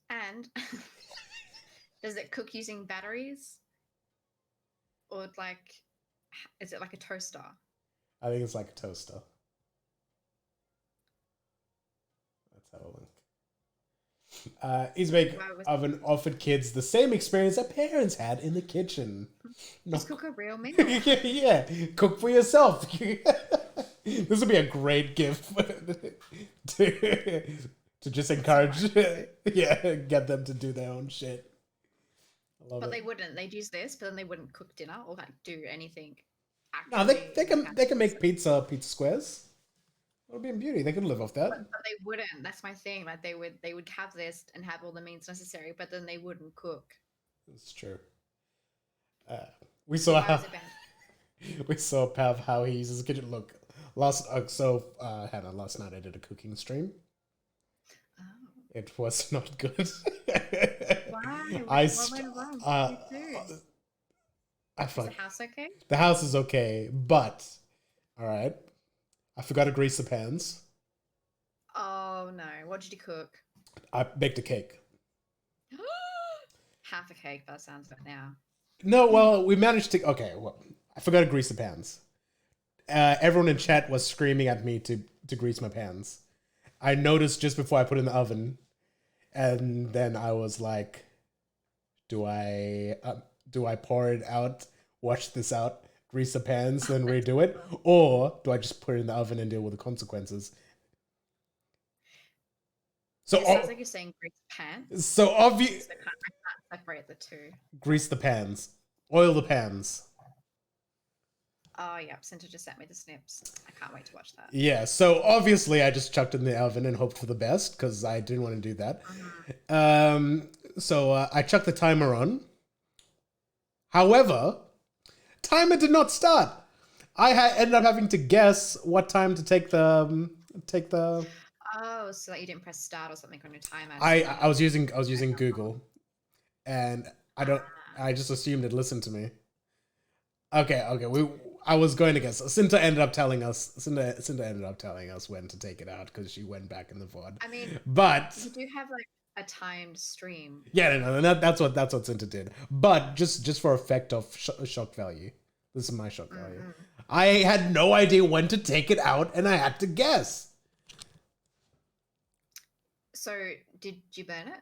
And does it cook using batteries? Or like, is it like a toaster? I think it's like a toaster. Let's have a look. Easy Bake Oven offered kids the same experience that parents had in the kitchen. Just cook a real meal. Yeah, cook for yourself. This would be a great gift to just encourage, yeah, get them to do their own shit. I love But it. they wouldn't. They'd use this, but then they wouldn't cook dinner or like do anything. No, they can make pizza squares. It'll be in beauty. They could live off that. But they wouldn't. That's my thing. Like they would have this and have all the means necessary, but then they wouldn't cook. It's true. We saw Why how is it banned? we saw Pav how he uses kitchen. Look, last Hannah, last night I did a cooking stream. Oh. It was not good. Why? What went wrong? What did you do? I Is fuck. the house okay? The house is okay, but all right. I forgot to grease the pans. Oh no! What did you cook? I baked a cake. Half a cake. That sounds good now. No, well, we managed to. Okay, well, I forgot to grease the pans. Everyone in chat was screaming at me to grease my pans. I noticed just before I put it in the oven, and then I was like, "Do I pour it out, wash this out, grease the pans, then redo it, or do I just put it in the oven and deal with the consequences?" So It sounds like you're saying grease pants. so obvious. So I can't separate the two. Grease the pans, oil the pans. Oh yeah, Cinta just sent me the snips. I can't wait to watch that. Yeah, so obviously I just chucked it in the oven and hoped for the best because I didn't want to do that. So I chucked the timer on. However, timer did not start. I ended up having to guess what time to take the Oh, so that you didn't press start or something on your timer. I was using Google, and I just assumed it listened to me. Okay. I was going to guess. Cinta ended up telling us. Cinta ended up telling us when to take it out because she went back in the VOD. I mean, but you do have like a timed stream. Yeah, no, that's what Cinta did. But just for effect of shock value, this is my shock value. I had no idea when to take it out, and I had to guess. So did you burn it?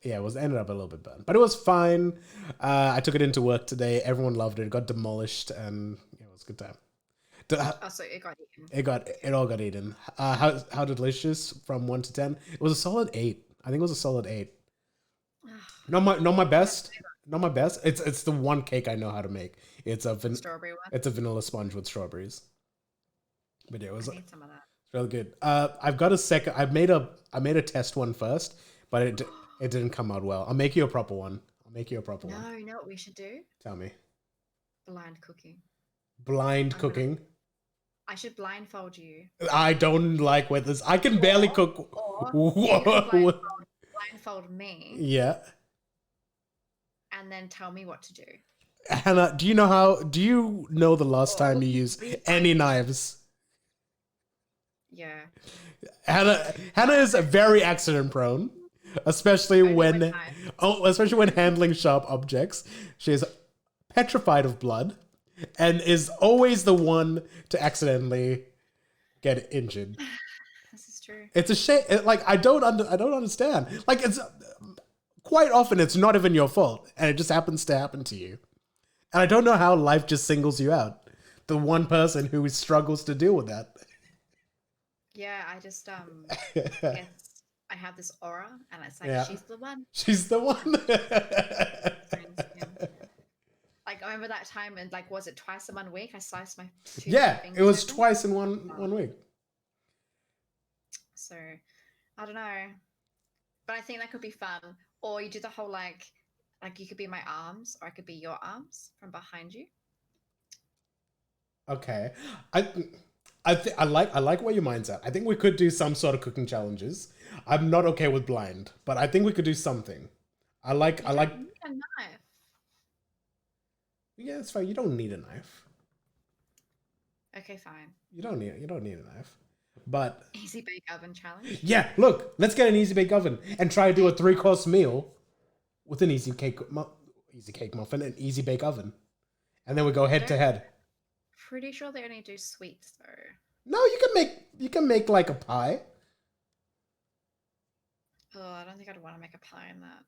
Yeah, it ended up a little bit burned, but it was fine. I took it into work today. Everyone loved it. It got demolished, and it was a good time. Oh, so it got eaten. It all got eaten. How delicious from 1 to 10? It was a solid 8. I think it was a solid 8. Not my best. Not my best. It's the one cake I know how to make. It's a strawberry one. It's a vanilla sponge with strawberries. But yeah, it was. I need some of that. It's really good. I've got a second. I made a test one first, but it didn't come out well. I'll make you a proper one. No, you know what we should do? Tell me. Blind cooking. Blind I'm gonna. cooking. I should blindfold you, I don't like where this. I can barely cook. or you can blindfold me, Yeah. and then tell me what to do. Hannah, do you know the last time you used any knives? Yeah. Hannah is very accident prone, especially when handling sharp objects. She is petrified of blood and is always the one to accidentally get injured. This is true. It's a shame. I don't understand. Like, it's quite often it's not even your fault, and it just happens to happen to you. And I don't know how life just singles you out. The one person who struggles to deal with that. Yeah, I just guess I have this aura, and it's like she's the one. She's the one. Like, I remember that time, and like, was it twice in 1 week? I sliced my two it was twice in one week. So, I don't know, but I think that could be fun. Or you do the whole like you could be my arms, or I could be your arms from behind you. Okay, I like where your mind's at. I think we could do some sort of cooking challenges. I'm not okay with blind, but I think we could do something. I like. You need a knife. Yeah, it's fine. You don't need a knife. Okay, fine. You don't need a knife. But easy bake oven challenge. Yeah, look, let's get an easy bake oven and try to do a 3-course meal with an easy cake muffin and easy bake oven, and then we go head to head. Pretty sure they only do sweets though. No, you can make like a pie. Oh, I don't think I'd want to make a pie in that.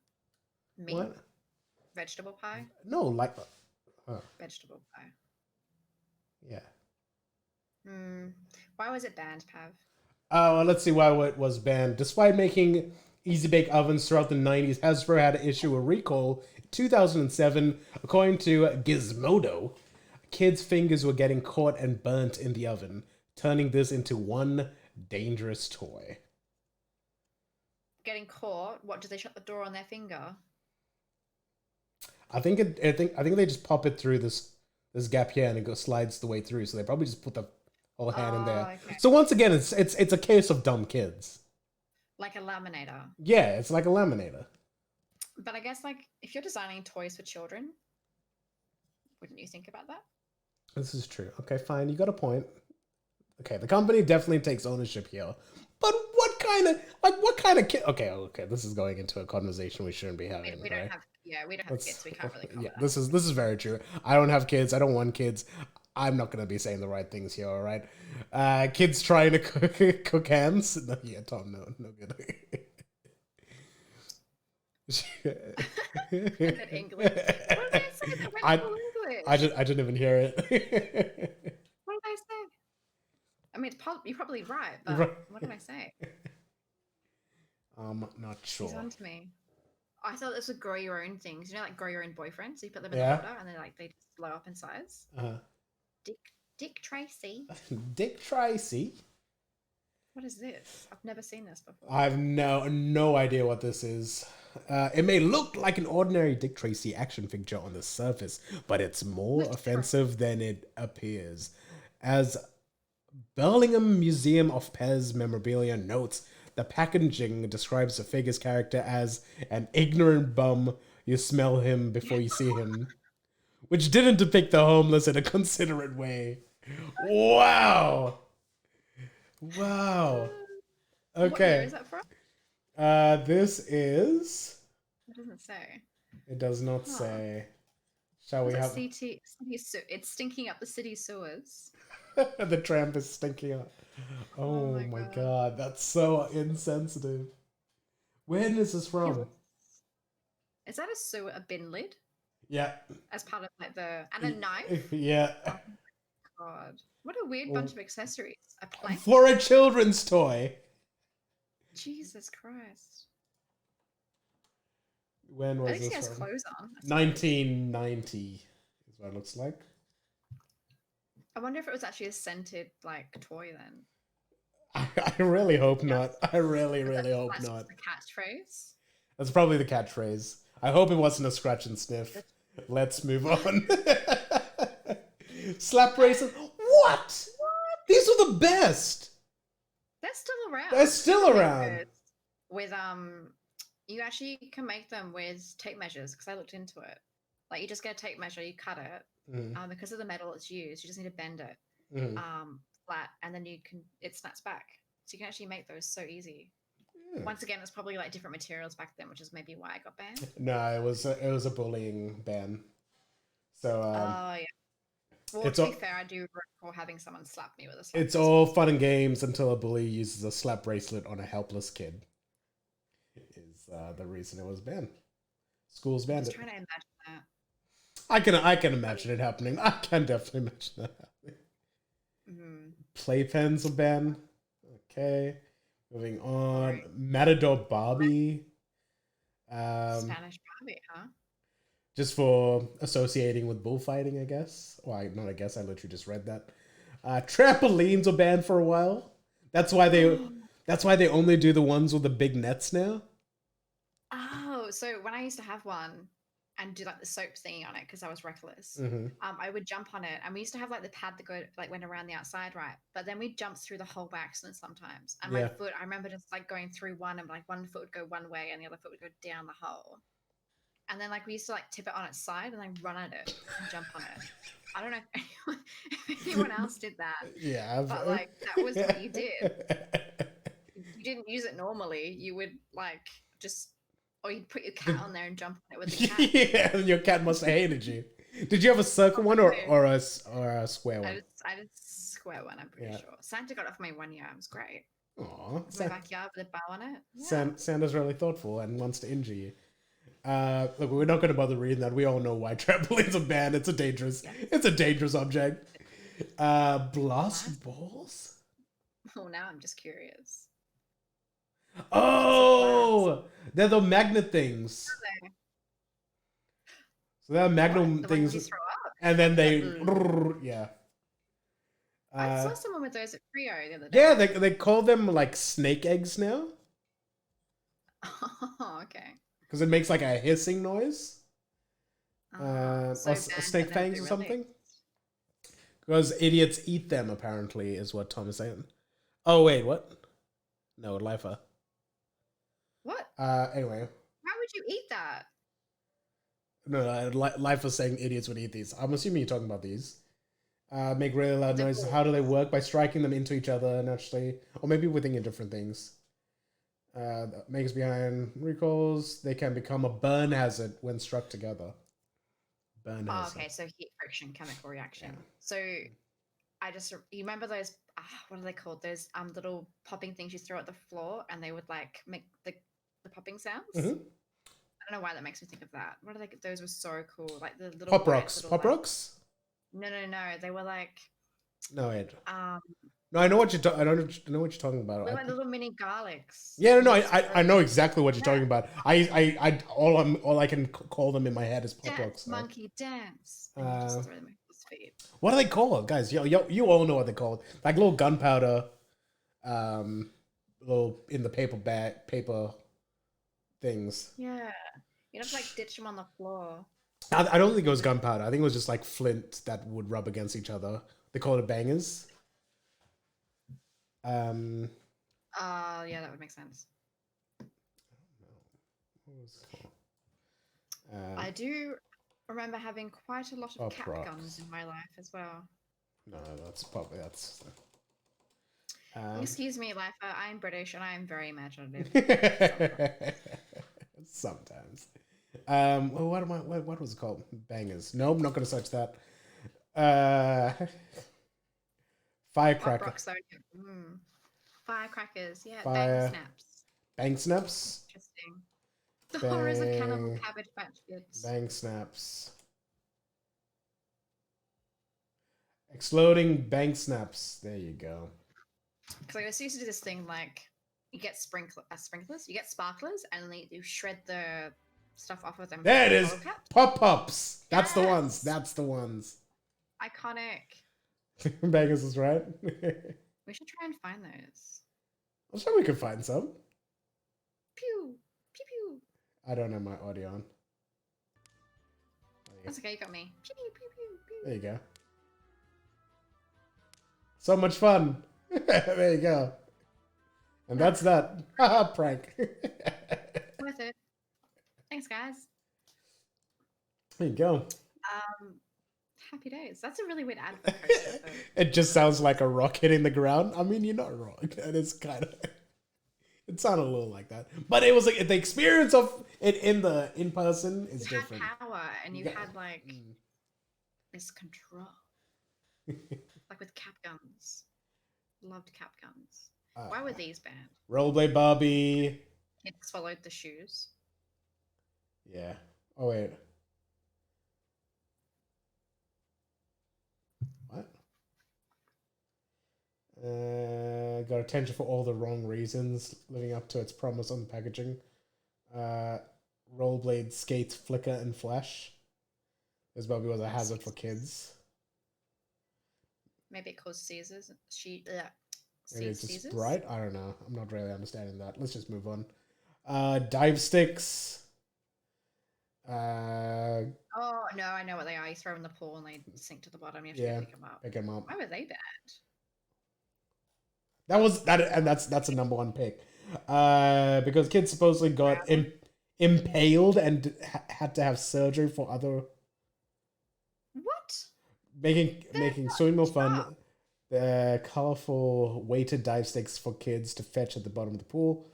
Meat? What? Vegetable pie? No, like vegetable pie. Yeah. Why was it banned, Pav? Well, let's see why it was banned. Despite making easy bake ovens throughout the 90s, Hasbro had to issue a recall in 2007. According to Gizmodo, kids' fingers were getting caught and burnt in the oven, turning this into one dangerous toy. Getting caught? What, did they shut the door on their finger? I think they just pop it through this gap here and it slides the way through. So they probably just put the whole hand in there. Okay. So once again, it's a case of dumb kids. Like a laminator. Yeah, it's like a laminator. But I guess like if you're designing toys for children, wouldn't you think about that? This is true. Okay, fine. You got a point. Okay, the company definitely takes ownership here. But what kind of kid? Okay. This is going into a conversation we shouldn't be having. We don't have kids. We can't really. Yeah, this is very true. I don't have kids. I don't want kids. I'm not gonna be saying the right things here. All right, kids trying to cook hams. No, yeah, Tom, no good. English. What did I say? I didn't even hear it. What did I say? I mean, you're probably right, but what did I say? I'm not sure. He's on to me. I thought this would grow your own things. You know, like grow your own boyfriends. So you put them in the water and they just blow up in size. Dick Tracy. Dick Tracy. What is this? I've never seen this before. I've no idea what this is. It may look like an ordinary Dick Tracy action figure on the surface, but it's more offensive than it appears. As Birmingham Museum of Pez Memorabilia notes, the packaging describes the figure's character as an ignorant bum. You smell him before you see him, which didn't depict the homeless in a considerate way. Wow. Okay. What year is that from? This is. It doesn't say. It does not say. Shall we have? It's stinking up the city sewers. The tramp is stinking up. Oh my god, that's so insensitive. When is this from? Is that a bin lid? Yeah. As part of like and a knife? Yeah. Oh my god. What a weird bunch of accessories. A plank? For a children's toy. Jesus Christ. When was this? He has clothes on. 1990 is what it looks like. I wonder if it was actually a scented like toy then. I really hope not. I really hope not. The catchphrase. That's probably the catchphrase. I hope it wasn't a scratch and sniff. Let's move on. Slap bracelets. What? These are the best. They're still around. They're still around. With you actually can make them with tape measures because I looked into it. Like you just get a tape measure, you cut it. Because of the metal it's used, you just need to bend it flat, and then it snaps back. So you can actually make those so easy. Yeah. Once again, it's probably like different materials back then, which is maybe why I got banned. No, it was a bullying ban. So yeah. Well, to be fair, I do recall having someone slap me with a slap. It's all fun and games until a bully uses a slap bracelet on a helpless kid. Is the reason it was banned. Schools banned it. I was trying to imagine that. I can imagine it happening. I can definitely imagine that happening. Playpens are banned. Okay. Moving on. Right. Matador Barbie. Spanish Barbie, huh? Just for associating with bullfighting, I guess. Well, not I guess. I literally just read that. Trampolines are banned for a while. That's why they only do the ones with the big nets now. Oh, so when I used to have one and do like the soap thingy on it because I was reckless, I would jump on it, and we used to have like the pad that went around the outside, right? But then we jumped through the hole by accident sometimes, and my foot. I remember just like going through one, and like one foot would go one way, and the other foot would go down the hole. And then, like, we used to, like, tip it on its side and then run at it and jump on it. I don't know if anyone else did that. Yeah. But, like, that was what you did. You didn't use it normally. You would, like, or you'd put your cat on there and jump on it with the cat. Yeah, and your cat must have hated you. Did you have a circle one or a square one? I did square one, I'm pretty sure. Santa got it for me one year. It was great. Aww. It's my backyard with a bow on it. Yeah. Santa's really thoughtful and wants to injure you. Look, we're not going to bother reading that. We all know why trampolines are banned. It's a dangerous object. Blast balls? Oh, now I'm just curious. Oh, they're the magnet things. So they're magnum things, and then they, yeah. I saw someone with those at Frio the other day. Yeah, they call them like snake eggs now. Oh, okay. Because it makes like a hissing noise. Or snake fangs or something. Because idiots eat them, apparently, is what Tom is saying. Oh, wait, what? No, Lifer. What? Anyway. Why would you eat that? No, Lifer's saying idiots would eat these. I'm assuming you're talking about these. Make really loud noises. How do they work? By striking them into each other, naturally. Or maybe we're thinking different things. Makes behind recoils. They can become a burn hazard when struck together. Burn hazard. Okay, so heat friction, chemical reaction. Yeah. So you remember those, what are they called? Those little popping things you throw at the floor and they would like make the popping sounds? I don't know why that makes me think of that. What are they? Those were so cool. Like the little Pop rocks. Pop rocks? No. They were like... No, Ed. No, I know what I don't know what you're talking about. They're like little mini garlics. Yeah, no, I know exactly what you're talking about. All I can call them in my head is pop rocks. Monkey dance. Just throw them at his feet. What are they called, guys? You all know what they're called. Like little gunpowder, little in the paper things. Yeah, you have to like ditch them on the floor. I don't think it was gunpowder. I think it was just like flint that would rub against each other. They call it bangers. Yeah, that would make sense. What was it called? I do remember having quite a lot of cap guns in my life as well. No, that's probably Excuse me, Lifer. I'm British and I am very imaginative. Sometimes. What was it called? Bangers. No, I'm not going to search that. Firecracker. Firecrackers, yeah. Bang snaps. Bang snaps? Interesting. The horrors of Cannibal Cabbage Patch Kids. Bang snaps. Exploding bang snaps. There you go. Because I used to do this thing like you get sprinklers, you get sparklers, and then you shred the stuff off of them. There it is. Pop-ups. That's the ones. That's the ones. Iconic. Bangers is right. We should try and find those. I'm sure we could find some. Pew. Pew pew. I don't have my audio on. That's okay, you got me. Pew pew pew pew. There you go. So much fun. There you go. And that's that. Haha, prank. Worth it. Thanks, guys. There you go. Happy days. That's a really weird ad for Coaster, though. It just sounds like a rock hitting the ground. I mean, you're not wrong. It is kind of. It sounded a little like that, but it was like the experience of it in person is You different. had power, and you had like this control, like with cap guns. Loved cap guns. Why were these banned? Rollerblade Barbie. Kids followed the shoes. Yeah. Oh wait. What? Got attention for all the wrong reasons, living up to its promise on the packaging. Rollerblade skates flicker and flash. This Barbie was a hazard for kids. Maybe it caused Caesars. Maybe it's just bright. I don't know. I'm not really understanding that. Let's just move on. Dive sticks. Oh no, I know what they are. You throw them in the pool and they sink to the bottom. You have to pick them up. Pick them up. Why were they banned? That was that, and that's a number one pick. Because kids supposedly got impaled and had to have surgery for other. What? Making swimming more fun. The colorful weighted dive sticks for kids to fetch at the bottom of the pool.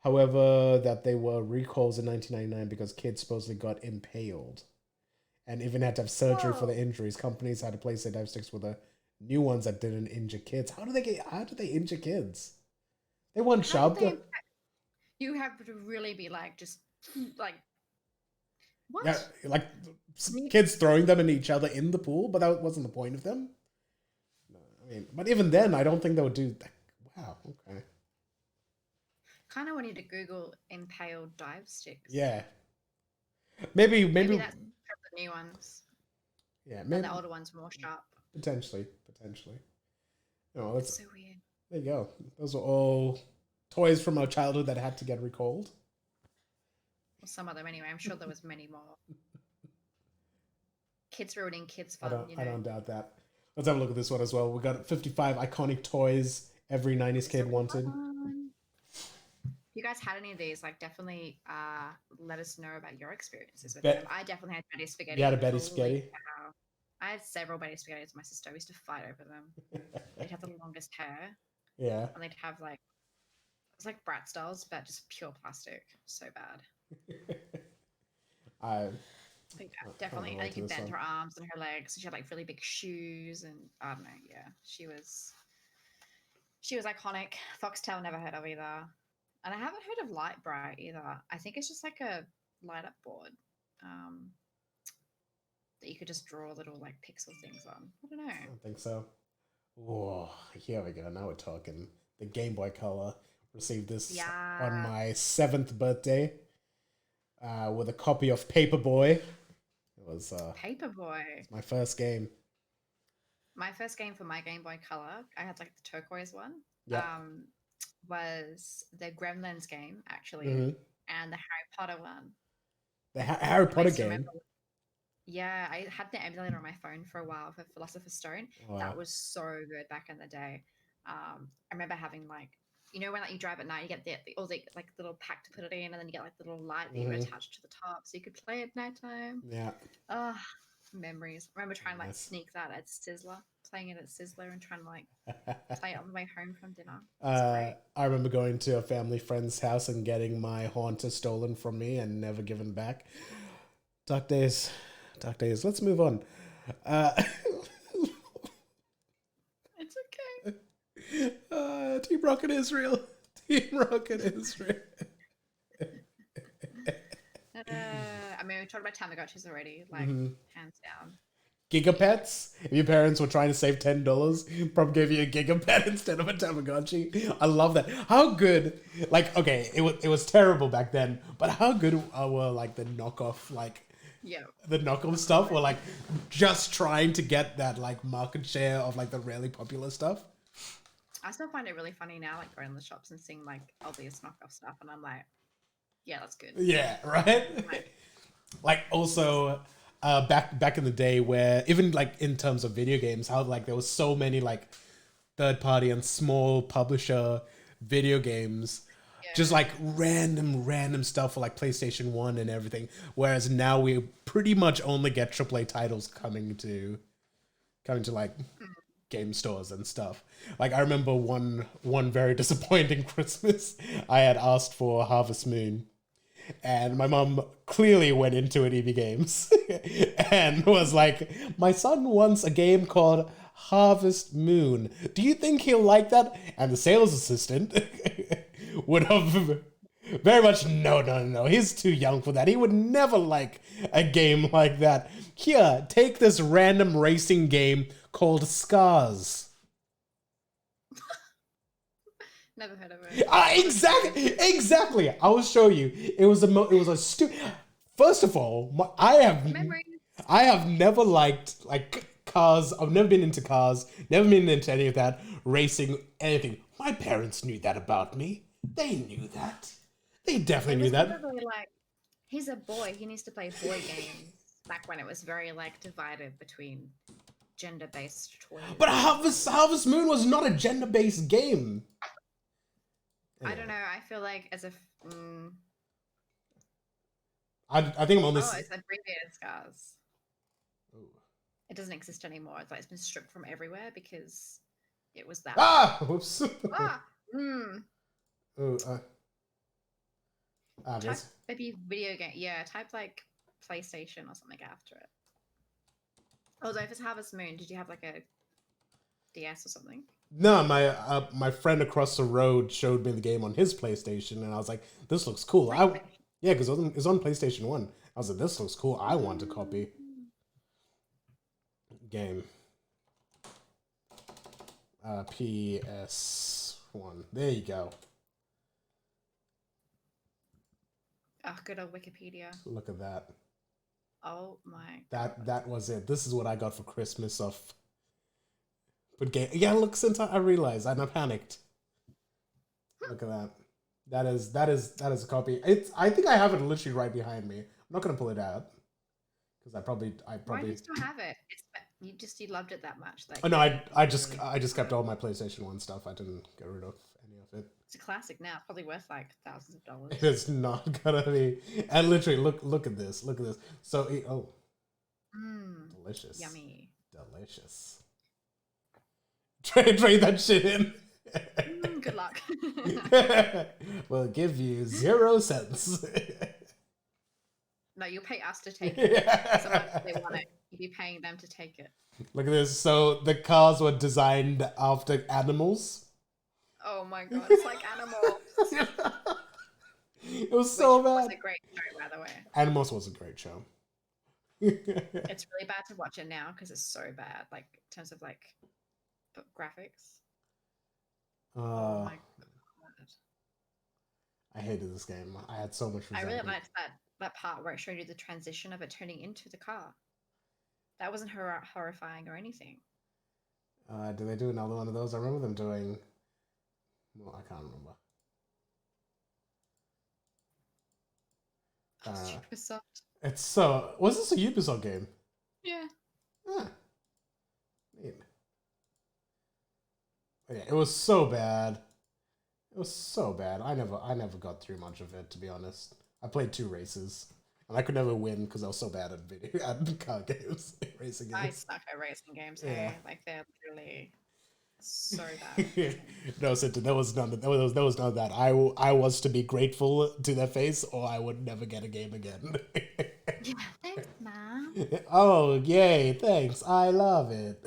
However, that they were recalls in 1999 because kids supposedly got impaled, and even had to have surgery for the injuries. Companies had to place their dive sticks with the new ones that didn't injure kids. How do they injure kids? They weren't shoved. You have to really be like just like what? Yeah, like kids throwing them in each other in the pool, but that wasn't the point of them. I mean, but even then, I don't think they would do that. Wow, okay. Kind of wanted to Google impaled dive sticks. Yeah. Maybe that's the new ones. Yeah, maybe and the older ones were more sharp. Potentially. Oh, that's so weird. There you go. Those are all toys from our childhood that had to get recalled. Well, some of them anyway. I'm sure there was many more. Kids ruining kids' fun. I don't doubt that. Let's have a look at this one as well. We got 55 iconic toys every 90s kid wanted. If you guys had any of these, like definitely let us know about your experiences with them. I definitely had Betty Spaghetti. You had a Betty Spaghetti? I had several Betty Spaghettis with my sister. We used to fight over them. They'd have the longest hair. Yeah. And they'd have like, it was like Brat Styles, but just pure plastic. So bad. Definitely. And you could bend her arms and her legs. She had like really big shoes, and I don't know. Yeah, she was iconic. Foxtail, never heard of either, and I haven't heard of Light Bright either. I think it's just like a light up board that you could just draw little like pixel things on. I don't know. I don't think so. Whoa, here we go. Now we're talking. The Game Boy Color received this on my 7th birthday with a copy of Paperboy. It was Paperboy. It's my first game. My first game for my Game Boy Color, I had like the turquoise one. Yeah. Was the Gremlins game actually, and the Harry Potter one. The Harry Potter game. Yeah, I had the emulator on my phone for a while for Philosopher's Stone. Wow. That was so good back in the day. I remember having like, you know, when like you drive at night, you get all the like little pack to put it in, and then you get like the little light that you attach to the top, so you could play at nighttime. Yeah. Memories. I remember trying to like sneak that at Sizzler, playing it at Sizzler, and trying to like play it on the way home from dinner. I remember going to a family friend's house and getting my Haunter stolen from me and never given back. Dark days. Let's move on. It's okay. Team Rocket Israel. I mean, we talked about Tamagotchis already, like hands down. Gigapets. If your parents were trying to save $10, probably gave you a Gigapet instead of a Tamagotchi. I love that. How good? Like, okay, it was terrible back then, but how good were like the knockoff, like the knockoff stuff? Were like just trying to get that like market share of like the really popular stuff. I still find it really funny now, like going in the shops and seeing like obvious knockoff stuff, and I'm like, yeah, that's good. Yeah, right. Like also, back in the day, where even like in terms of video games, how like there was so many like third party and small publisher video games, just Yeah. like random stuff for like PlayStation 1 and everything. Whereas now we pretty much only get AAA titles coming to like Mm. game stores and stuff. Like I remember one very disappointing Christmas. I had asked for Harvest Moon, and my mom clearly went into an EB Games and was like, "My son wants a game called Harvest Moon. Do you think he'll like that?" And the sales assistant would have very much, no. He's too young for that. He would never like a game like that. Here, take this random racing game called Scars. Never heard of it. Exactly. I will show you. It was First of all, Memories. I have never liked like cars. I've never been into cars. Never been into any of that racing. Anything. My parents knew that about me. They knew that. They definitely It knew was that. probably like, he's a boy. He needs to play boy games. Back when it was very like divided between gender-based toys. But Harvest Moon was not a gender-based game. I don't know. I feel like as if. I think I'm on Oh, this. it's abbreviated Scars. It doesn't exist anymore. It's like it's been stripped from everywhere because it was that. Whoops. Ah. Mm. Oh, Type guess. maybe video game. Yeah, type like PlayStation or something after it. Although if it's Harvest Moon, did you have like a DS or something? No, my friend across the road showed me the game on his PlayStation, and I was like, "This looks cool." Yeah, because it's on PlayStation 1. I was like, "This looks cool. I want a copy." Game. PS1. There you go. Oh, good old Wikipedia. Look at that. Oh my. That was it. This is what I got for Christmas of. But game. Yeah, look. Since I realized, and I panicked. Look at that. That is a copy. I think I have it literally right behind me. I'm not gonna pull it out because I probably. Why do you still have it? You loved it that much. Like, Oh no, I just kept all my PlayStation 1 stuff. I didn't get rid of any of it. It's a classic now. It's probably worth like thousands of dollars. It is not gonna be. And literally, look at this. Look at this. So delicious. Yummy. Delicious. Trade that shit in. Good luck. We'll give you 0 cents. No, you'll pay us to take it. So much if they want it. You'd be paying them to take it. Look at this. So the cars were designed after animals. Oh my god, it's like Animals. It was so bad. It was a great show, by the way. Animals was a great show. It's really bad to watch it now because it's so bad, like in terms of like graphics. Oh my god. I hated this game. I had so much resentment. I really liked that part where it showed you the transition of it turning into the car. That wasn't horrifying or anything. Did they do another one of those? I remember them doing. Well, I can't remember. Ubisoft. It's so. Was this a Ubisoft game? Yeah. Neat. Yeah, it was so bad. It was so bad. I never got through much of it, to be honest. I played 2 races, and I could never win because I was so bad at car games, racing games. I suck at racing games. Yeah. Like they're literally so bad. No, so there was none of that. I was to be grateful to their face, or I would never get a game again. Yeah, thanks, Mom. Oh, yay! Thanks, I love it.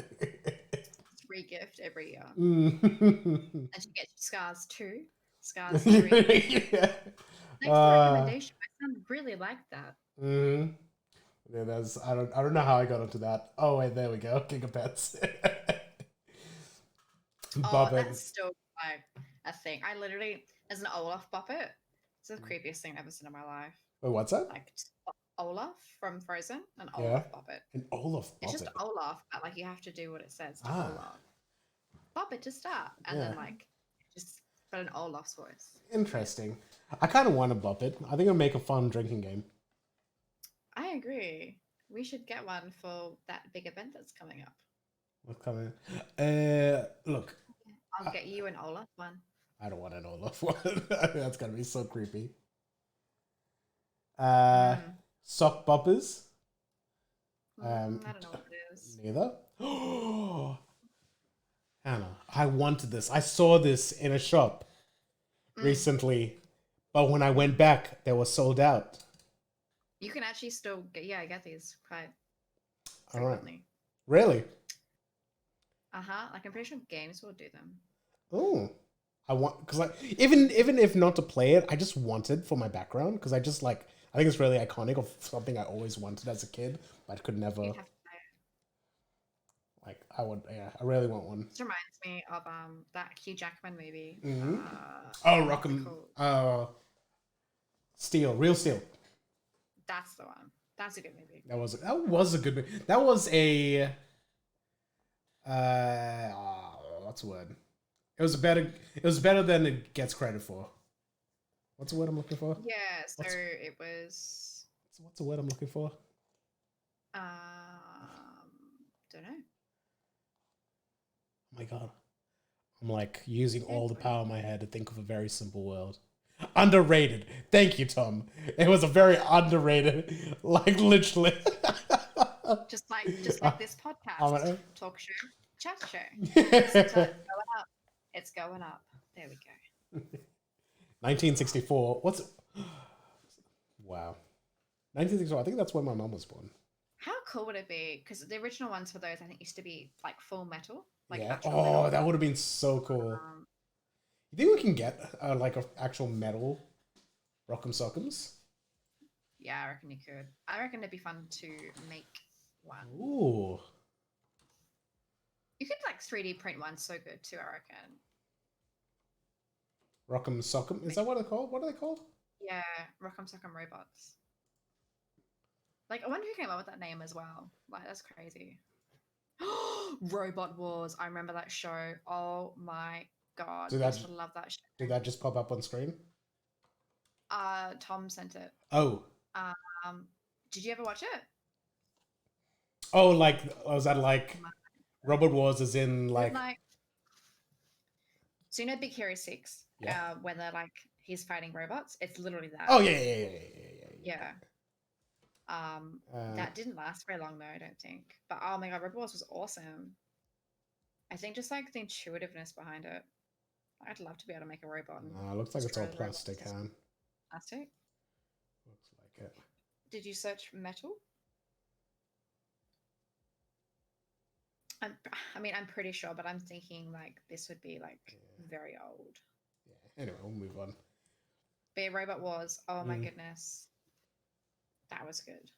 Free gift every year. And she gets Scars 2. Scars 3. Yeah. Thanks for the recommendation. My son really liked that. Yeah, I don't know how I got onto that. Oh wait, there we go. King of Pets. That's still like a thing. I literally, as an Olaf puppet, it's the creepiest thing I've ever seen in my life. Wait, what's that? Like Olaf from Frozen, an Olaf puppet. An Olaf puppet. It's just Olaf, but like you have to do what it says to Olaf. Puppet to start, and then like just but an Olaf's voice. Interesting. I kind of want a puppet. I think it'll make a fun drinking game. I agree. We should get one for that big event that's coming up. What's coming? Look, I'll get you an Olaf one. I don't want an Olaf one. That's gonna be so creepy. Uh, sock boppers. I don't know what it is. Neither. Hannah, I wanted this. I saw this in a shop recently, but when I went back, they were sold out. You can actually still get these quite All right. frequently. Really? Like I'm pretty sure games will do them. Oh, I want because like even if not to play it, I just wanted for my background because I just like I think it's really iconic of something I always wanted as a kid, but could never. You'd have to play it. Like I I really want one. This reminds me of that Hugh Jackman movie. Oh, Rock'em. Steel, Real Steel. That's the one. That's a good movie. That was a good movie. That was a what's the word? It was better than it gets credit for. What's the word I'm looking for? Yeah, so it was what's the word I'm looking for? Don't know. Oh my god. I'm like using all the power in my head to think of a very simple word. Underrated. Thank you, Tom. It was a very underrated, like literally. just like this podcast, talk show, chat show. It's going up. There we go. 1964. Wow. 1964. I think that's when my mum was born. How cool would it be? Because the original ones for those, I think, used to be like full metal. Like yeah. metal. That would have been so cool. You think we can get like an actual metal Rock'em Sock'ems? Yeah, I reckon you could. I reckon it'd be fun to make one. Ooh. You could like 3D print one so good too, I reckon. Rock'em Sock'em? Is that what they're called? What are they called? Yeah, Rock'em Sock'em Robots. Like, I wonder who came up with that name as well. Like, that's crazy. Robot Wars. I remember that show. Oh my god. I used to love that show. Did that just pop up on screen? Tom sent it. Oh. Did you ever watch it? Oh, like, was that like Robot Wars as in like... So you know Big Hero 6? Yeah. When they're like, he's fighting robots? It's literally that. Oh, yeah. That didn't last very long though, I don't think. But oh my god, Robot Wars was awesome. I think just like the intuitiveness behind it. I'd love to be able to make a robot. It looks like it's all plastic, Han. Plastic? Looks like it. Did you search metal? I'm pretty sure, but I'm thinking like this would be like very old. Yeah. Anyway, we'll move on. But Robot Wars. Oh my goodness. That was good.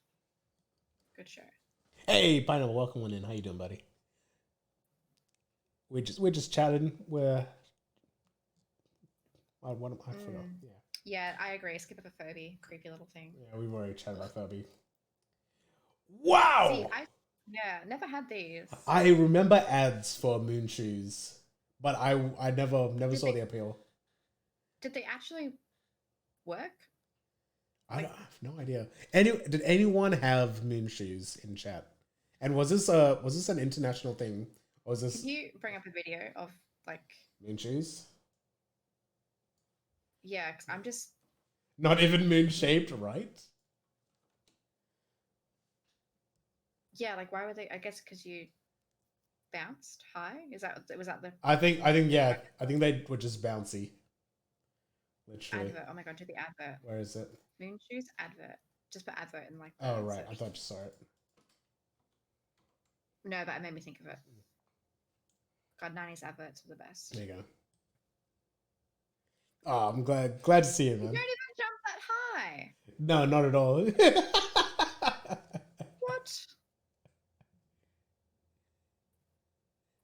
Good show. Hey, Pineapple, welcome on in. How you doing, buddy? We're just chatting. I forgot. Yeah, I agree. Skip up a Furby, creepy little thing. Yeah, we've already chatted about Furby. Wow. See, never had these. I remember ads for moon shoes, but I never saw the appeal. Did they actually work? I have no idea. Did anyone have moon shoes in chat? And was this an international thing? Or was this? Can you bring up a video of like moon shoes? Yeah, because I'm just not even moon shaped, right? Yeah, like why were they? I guess because you bounced high. Was that the? I think yeah. I think they were just bouncy. Literally. Advert. Oh my god, do the advert. Where is it? Moon shoes advert. Just put advert in like. Oh right, I thought you saw it. No, but it made me think of it. God, 90s adverts are the best. There you go. Oh, I'm glad to see you, man. You don't even jump that high. No, not at all. What?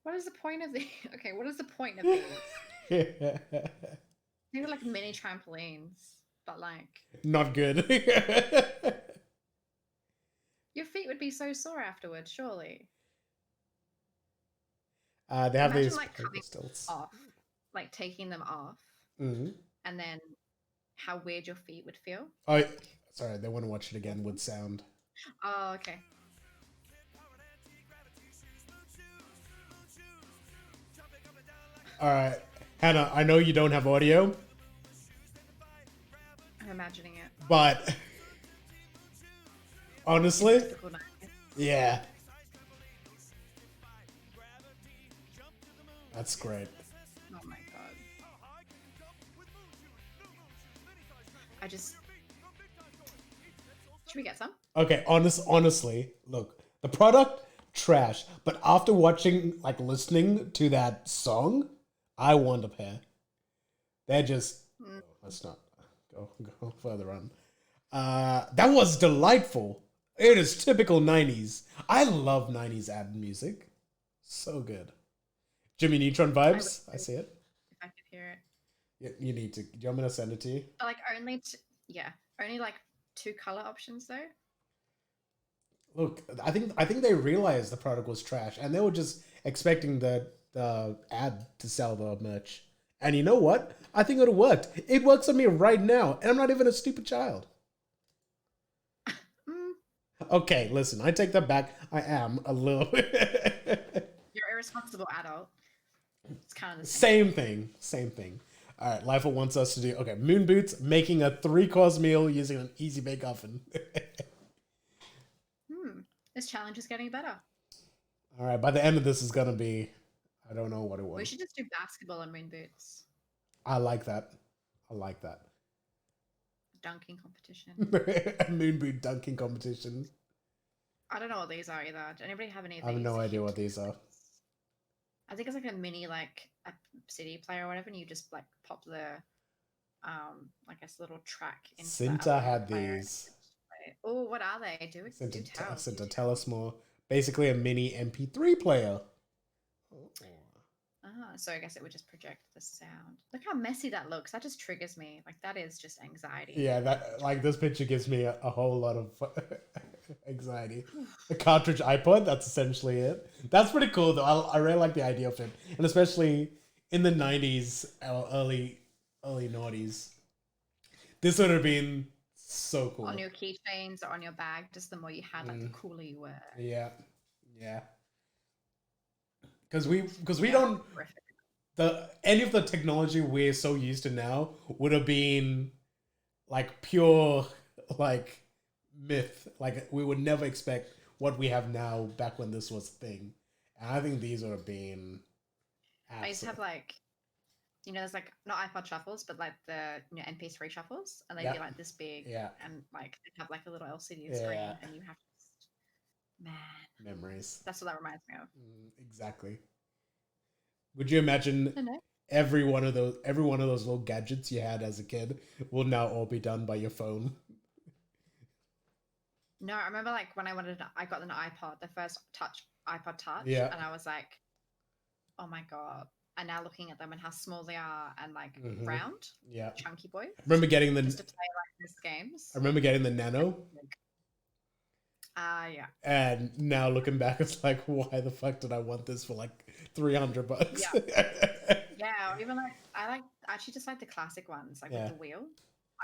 What is the point of the? Okay, what is the point of these? They were like mini trampolines, but like not good. Your feet would be so sore afterwards, surely. They have these like coming off, like taking them off, and then how weird your feet would feel. Oh, sorry, they want to watch it again with sound. Oh, okay. All right, Hannah. I know you don't have audio, I'm imagining it. but It's honestly, typical 90s. yeah, that's great. Oh my god. I just. Should we get some? Okay, honestly, look, the product trash, but after watching, like, listening to that song, I want a pair. They're just. Mm. Let's not go further on. That was delightful. It is typical 90s. I love 90s ad music. So good. Jimmy Neutron I would vibes. I see it. if I could hear it. You need to. Do you want me to send it to you? But like yeah, only like 2 color options though. Look, I think they realized the product was trash, and they were just expecting the ad to sell the merch. And you know what? I think it worked. It works on me right now, and I'm not even a stupid child. Mm, Okay, listen, I take that back. I am a little. you're a irresponsible adult. It's kind of the Same thing. Same thing. All right, Lifa wants us to do okay. Moon boots making a 3-course meal using an easy bake oven. This challenge is getting better. All right, by the end of this is gonna be, I don't know what it We was. should just do basketball and moon boots. I like that. I like that. Dunking competition. Moon boot dunking competition. I don't know what these are either. Does anybody have any of I have these? no idea what these are. I think it's like a mini like a CD player or whatever, and you just like pop the I guess little track into Cinta that had player. these. Oh, what are they? Do tell. Cinta, tell us more. Basically, a mini MP3 player. So I guess it would just project the sound. Look how messy that looks. That just triggers me. Like that is just anxiety. Yeah, that like this picture gives me a whole lot of anxiety. The cartridge iPod, that's essentially it. That's pretty cool though. I really like the idea of it, and especially in the '90s or early noughties, this would have been so cool. On your keychains or on your bag, just the more you had, like the cooler you were. Yeah, yeah. Because we don't any of the technology we're so used to now would have been like pure like myth. Like we would never expect what we have now back when this was a thing. And I think these would have been. I used to have like, there's like not iPod shuffles, but like the MP3 shuffles, and they'd be like this big, and like they'd have like a little LCD screen, and you have to memories. That's what that reminds me of. Exactly. Would you imagine every one of those little gadgets you had as a kid will now all be done by your phone? No, I remember like when I got an iPod, the first iPod Touch, yeah. and I was like, oh my god. And now looking at them and how small they are and like round, chunky boys. I remember getting just to play like these games. I remember getting the Nano. Yeah. And now looking back, it's like, why the fuck did I want this for like $300? Yeah, or even like I actually just like the classic ones, like with the wheel.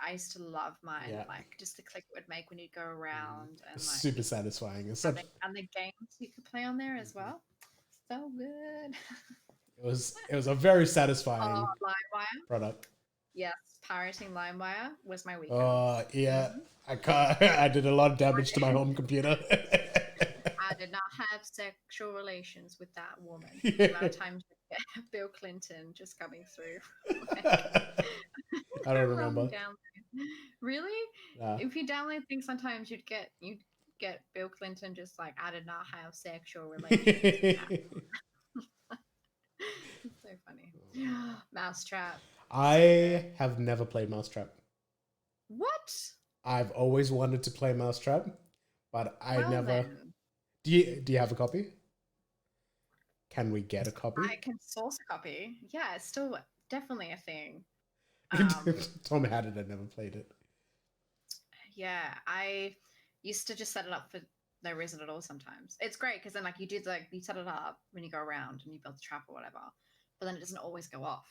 I used to love mine, like just the click it would make when you'd go around, and like super satisfying. And the games you could play on there as well. So good. It was a very satisfying LimeWire product. Yes, pirating LimeWire was my weekend. Oh yeah, I did a lot of damage to my home computer. I did not have sexual relations with that woman. The amount of times Bill Clinton just coming through. I don't remember. Really? If you download things, sometimes you'd get Bill Clinton just like, I did not have sexual relations. It's so funny. Mousetrap. I have never played Mousetrap. What? I've always wanted to play Mousetrap, but I never. Then. Do you have a copy? Can we get a copy? I can source a copy. Yeah, it's still definitely a thing. Tom had it. I never played it. Yeah, I used to just set it up for no reason at all. Sometimes it's great because then like you set it up when you go around and you build the trap or whatever, but then it doesn't always go off.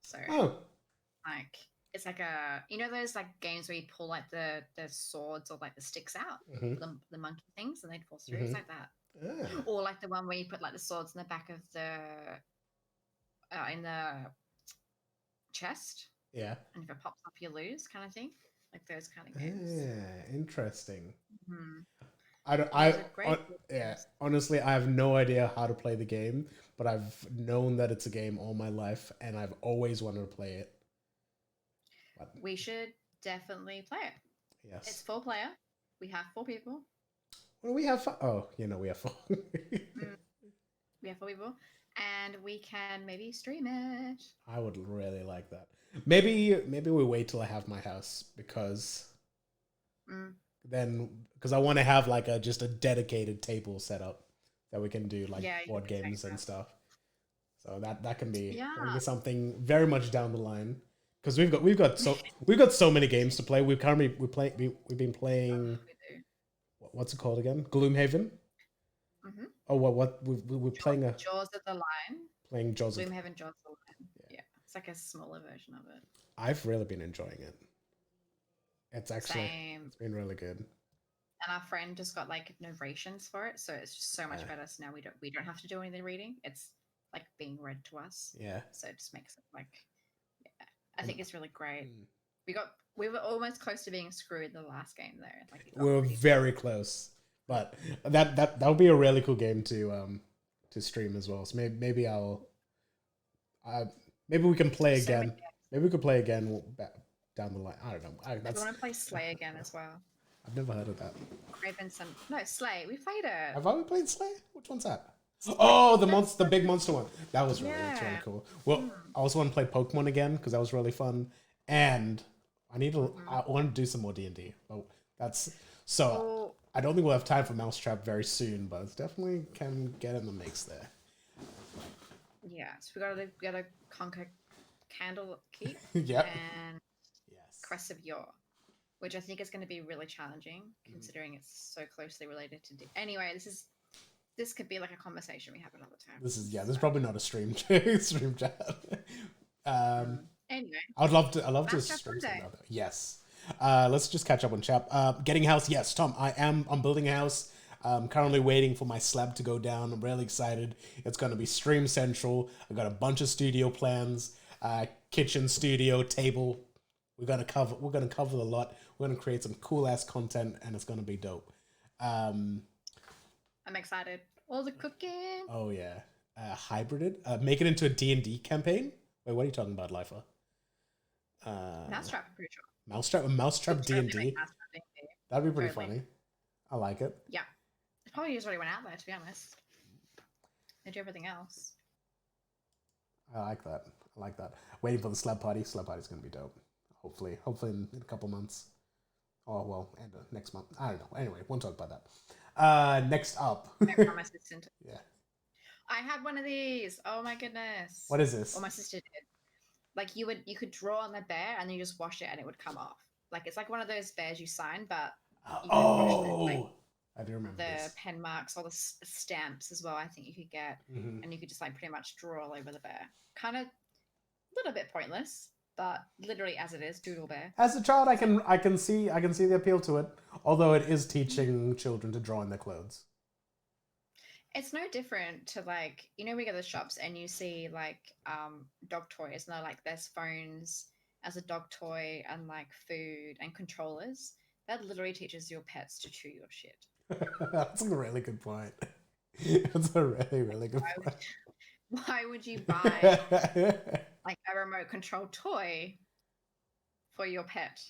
So like it's like those like games where you pull like the swords or like the sticks out, the monkey things, and they fall through. It's like that. Or like the one where you put like the swords in the back of the in the chest, Yeah. and if it pops up, you lose, kind of thing. Like those kind of games. Yeah, interesting. Hmm. I don't. Those are great Yeah. games. Honestly, I have no idea how to play the game, but I've known that it's a game all my life, and I've always wanted to play it. But We should definitely play it. It's yes. 4-player. We have 4 people. Well, we have fun. Oh, we have fun. Mm, we have 4 people, and we can maybe stream it. I would really like that. Maybe we wait till I have my house because Mm. then because I want to have like just a dedicated table set up that we can do like Yeah, you board can take games and that. stuff. So that can be Yeah. something very much down the line because we've got so many games to play. We've been playing We do. what's it called again? Gloomhaven. Mm-hmm. Oh, we're playing Jaws of the Lion. playing Jaws. Gloomhaven Jaws of the Lion. Yeah. It's like a smaller version of it. I've really been enjoying it. It's actually Same. it's been really good. And our friend just got like narrations for it, so it's just so much better. So now we don't have to do any of the reading. It's like being read to us. Yeah. So it just makes it like, yeah, I think it's really great. Mm. We were almost close to being screwed the last game though. Like We were very close, but that would be a really cool game to stream as well. So maybe maybe we can play again. Maybe we could play again down the line. I don't know. I want to play Slay again as well. I've never heard of that. No, Slay. We played it. Have I played Slay? Which one's that? Oh, the big monster one. That was really cool. Well, I also want to play Pokemon again because that was really fun, and I want to do some more D&D. But I don't think we'll have time for Mousetrap very soon, but it's definitely can get in the mix there. Yeah, so we gotta conquer Candlekeep Yep. and Yes. Crest of Yore, which I think is going to be really challenging considering it's so closely related to. Anyway, this could be like a conversation we have another time. This is probably not a stream chat. Anyway, I'd love to stream something out there. Yes. Let's just catch up on chat. Getting a house. Yes, Tom. I'm building a house. I'm currently waiting for my slab to go down. I'm really excited. It's going to be stream central. I got a bunch of studio plans. Kitchen, studio, table. We're gonna cover a lot. We're gonna create some cool ass content, and it's gonna be dope. I'm excited. All the cooking. Oh yeah, hybrided. Make it into a D&D campaign. Wait, what are you talking about, Lifer? Mousetrap, I'm pretty sure. Mousetrap D&D. D&D. That'd be pretty funny. I like it. Yeah, it probably just already went out there. To be honest, they do everything else. I like that. Waiting for the slab party. Slab party's gonna be dope. Hopefully in a couple months. Oh well, end of next month. I don't know. Anyway, won't talk about that. Next up. My assistant. Yeah. I had one of these. Oh my goodness. What is this? Or my sister did. Like you could draw on the bear and then you just wash it and it would come off. Like it's like one of those bears you sign, but you could wash it, I do remember the pen marks or the stamps as well. I think you could get, and you could just like pretty much draw all over the bear. Kind of a little bit pointless, but literally as it is, doodle bear. As a child, I can see the appeal to it. Although it is teaching children to draw in their clothes. It's no different to like, we go to the shops and you see like dog toys and they're like there's phones as a dog toy and like food and controllers. That literally teaches your pets to chew your shit. That's a really good point. That's a really, really good point. Why would you buy like a remote control toy for your pet?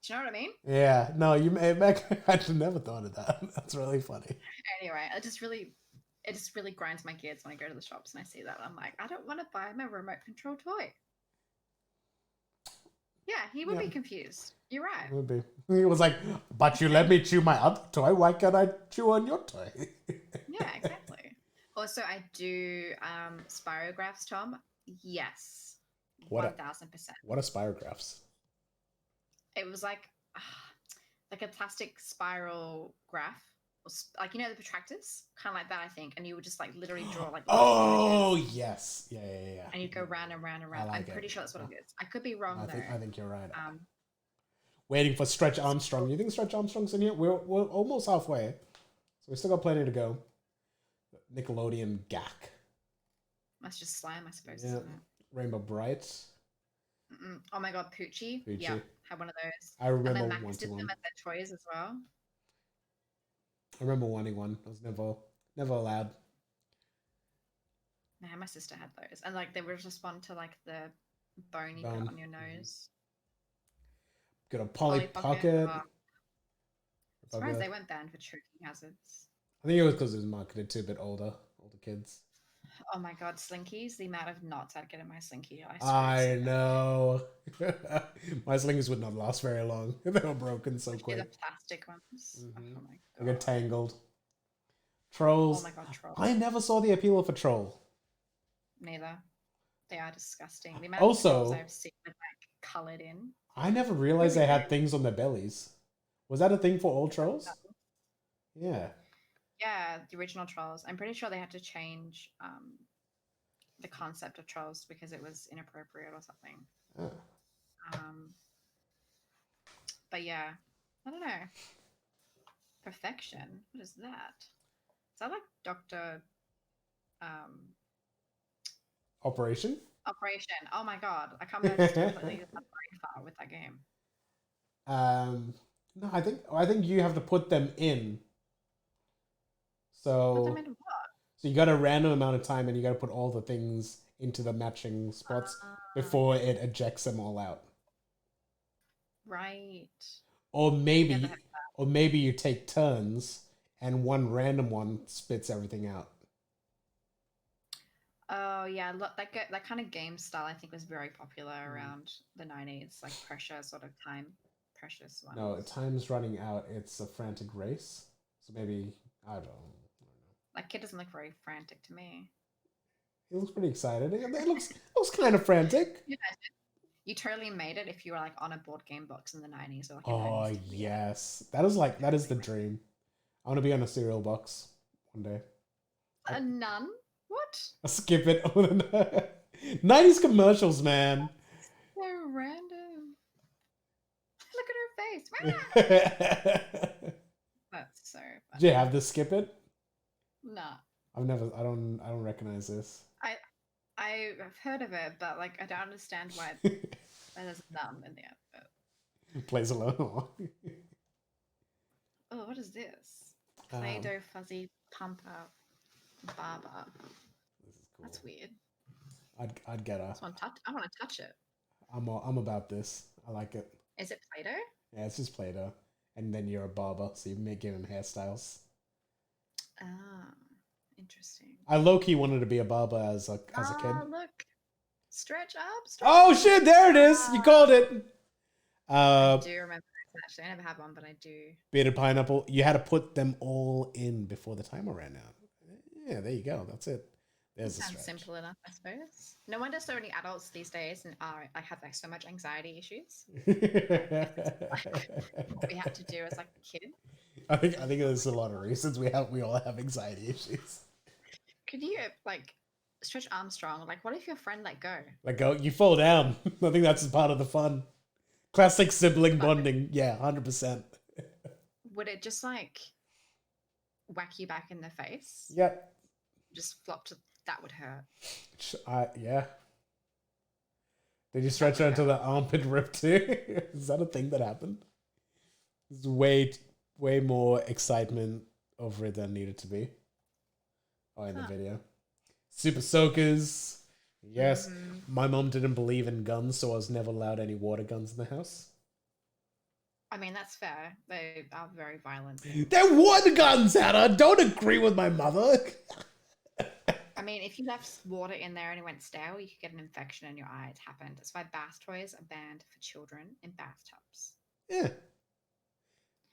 Do you know what I mean? Yeah. No, I'd never thought of that. That's really funny. Anyway, it just really grinds my gears when I go to the shops and I see that. I'm like, I don't want to buy my remote control toy. Yeah, he would be confused. You're right. He would be. He was like, but you let me chew my other toy. Why can't I chew on your toy? Yeah, exactly. Also, I do spirographs, Tom. Yes. 1000%. What are spirographs? It was like a plastic spiral graph. Like, the protractors? Kind of like that, I think. And you would just like literally draw like... Oh, yes. Yeah. And you'd go round and round and round. I'm pretty sure that's what it is. I could be wrong, I think you're right. Waiting for Stretch Armstrong. You think Stretch Armstrong's in here? We're almost halfway. So we still got plenty to go. Nickelodeon Gak. That's just slime, I suppose, Yeah. isn't it? Rainbow Bright. Oh my god, Poochie. Poochie. Yeah, had one of those. I And remember then Max wanting did them one. as their toys as well. I remember wanting one. I was never allowed. Yeah, my sister had those. And like they would respond to like the bone you Bone. put on your nose. Got a Polly Pocket. Pocket. Surprised they weren't banned for choking hazards. I think it was because it was marketed to a bit older kids. Oh my god, Slinkies! The amount of knots I'd get in my Slinky. I know. My Slinkies would not last very long. They were broken so quick. The plastic ones. Mm-hmm. Oh my god. They get tangled. Trolls. Oh my god, trolls. I never saw the appeal of a troll. Neither. They are disgusting. The amount Also, of trolls I've seen with like coloured in. I never realized they had things on their bellies. Was that a thing for all trolls? Yeah. Yeah, the original trolls. I'm pretty sure they had to change the concept of trolls because it was inappropriate or something. Oh. But yeah, I don't know. Perfection. What is that? Is that like Dr. Operation? Operation. Oh my god. I can't believe I just completely got very far with that game. No, I think you have to put them in. So you got a random amount of time and you got to put all the things into the matching spots before it ejects them all out. Right. Or maybe you take turns and one random one spits everything out. Oh yeah, look, that kind of game style I think was very popular around the 90s, like pressure sort of time, precious ones. No, time's running out. It's a frantic race. So maybe I don't know. That kid doesn't look very frantic to me. He looks pretty excited. It looks kind of frantic. Yeah, you totally made it if you were like on a board game box in the 90s or like oh yes, that is the dream. I want to be on a cereal box one day. A nun? What? I'll skip it. 90s commercials, man. They're random. Look at her face. That's so funny. Did you have to skip it? Nah. I don't recognize this. I've heard of it, but like I don't understand why there's a nun in the advert. Plays alone. Oh, what is this? Play-Doh fuzzy pump up barber. This is cool. That's weird. I'd get her. I want to touch it. I'm about this. I like it. Is it Play-Doh? Yeah, it's just Play-Doh. And then you're a barber, so you may give him hairstyles. Ah, interesting. I low-key wanted to be a barber as a kid. Look. Stretch up. Oh shit, there it is. You called it. I do remember this actually. I never had one, but I do. Bearded pineapple. You had to put them all in before the timer ran out. Yeah, there you go. That's it. There's the Sounds simple enough, I suppose. No wonder so many adults these days and have like so much anxiety issues. What we had to do as like a kid. I think there's a lot of reasons we all have anxiety issues. Could you like stretch Armstrong? Like, what if your friend let go? Like, you fall down. I think that's part of the fun. Classic sibling bonding. Yeah, 100%. Would it just like whack you back in the face? Yep. Just flop to that would hurt. Yeah. Did you stretch her until the armpit ripped too? Is that a thing that happened? There's way more excitement over it than needed to be. Oh, in the video. Super soakers. Yes. My mom didn't believe in guns, so I was never allowed any water guns in the house. I mean, that's fair. They are very violent. They're water guns, Hannah! Don't agree with my mother! I mean, if you left water in there and it went stale, you could get an infection in your eye. It's happened. That's why bath toys are banned for children in bathtubs. Yeah.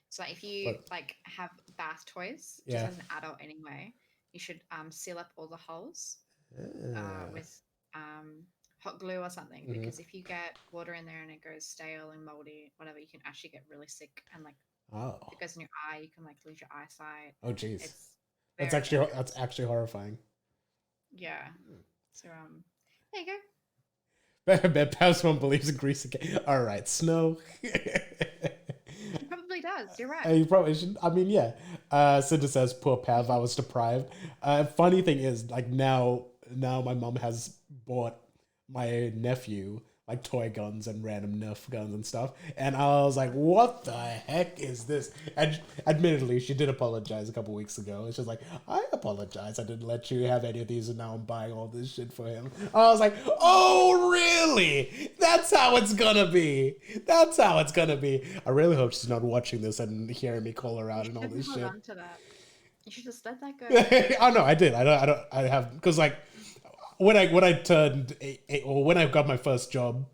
So if you like have bath toys, just as an adult anyway, you should seal up all the holes with hot glue or something. Because if you get water in there and it goes stale and moldy, whatever, you can actually get really sick and like if it goes in your eye, you can like lose your eyesight. Oh jeez. That's actually horrifying. Yeah. So there you go. Bet Pav's mom believes in grease again. All right, snow. He probably does. You're right. You probably should. I mean, yeah. Cinda says, "Poor Pav, I was deprived." Funny thing is, like now, now my mom has bought my nephew like toy guns and random Nerf guns and stuff, and I was like, "What the heck is this?" And admittedly, she did apologize a couple weeks ago. It's just like, "I apologize. I didn't let you have any of these, and now I'm buying all this shit for him." I was like, "Oh, really? That's how it's gonna be. That's how it's gonna be." I really hope she's not watching this and hearing me call her out and all shouldn't this hold shit. on to that. You should just let that go. Oh no, I did. I have because like when I turned or when I got my first job,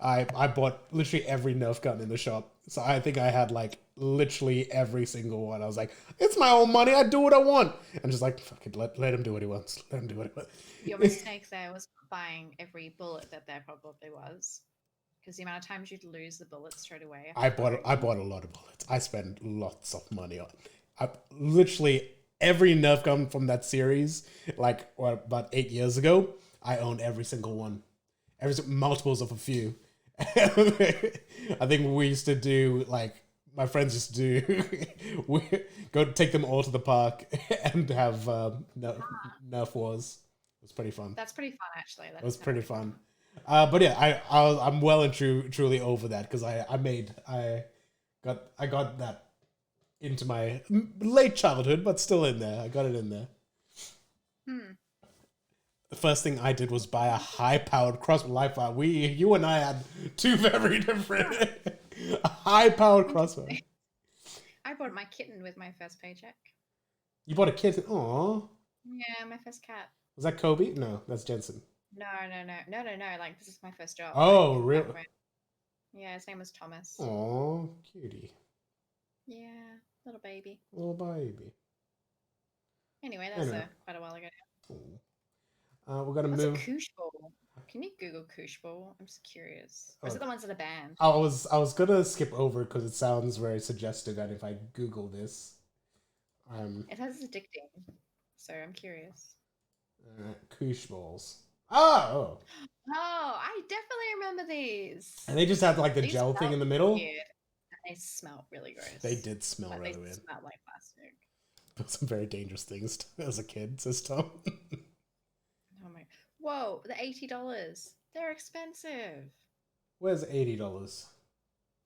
I bought literally every Nerf gun in the shop. So I think I had like literally every single one. I was like, it's my own money. I do what I want. I'm just like, fuck it, let him do what he wants. Let him do what he wants. Your mistake there was buying every bullet that there probably was, because the amount of times you'd lose the bullets straight away. I bought a lot of bullets. I spent lots of money on. Literally every Nerf gun from that series, like about 8 years ago, I owned every single one, multiples of a few. I think we used to do like my friends used to do. We go take them all to the park and have Nerf wars. It was pretty fun. That's pretty fun, actually. It was pretty fun. But yeah, I'm well and truly over that because I got that into my late childhood, but still in there. I got it in there. The first thing I did was buy a high-powered crossbow. You and I had two very different a high-powered crossbow. I bought my kitten with my first paycheck. You bought a kitten? Aww. Yeah, my first cat. Was that Kobe? No, that's Jensen. No. Like, this is my first job. Oh, like, really? Yeah, his name was Thomas. Aww, cutie. Yeah, little baby. Little baby. Anyway, that's quite a while ago now. We're gonna move. What's a koosh ball? Can you Google koosh ball? I'm just curious. Or is it the ones that are banned? I was gonna skip over because it sounds very suggestive, and if I Google this, it has addicting, so I'm curious. Koosh balls. Oh, I definitely remember these. And they just had like the These gel thing in the smelled middle. weird, and they smelled really gross. They did smell Like, really they weird. smelled like plastic. Some very dangerous things as a kid, says Tom. Oh my! Whoa, the $80. They're expensive Where's $80?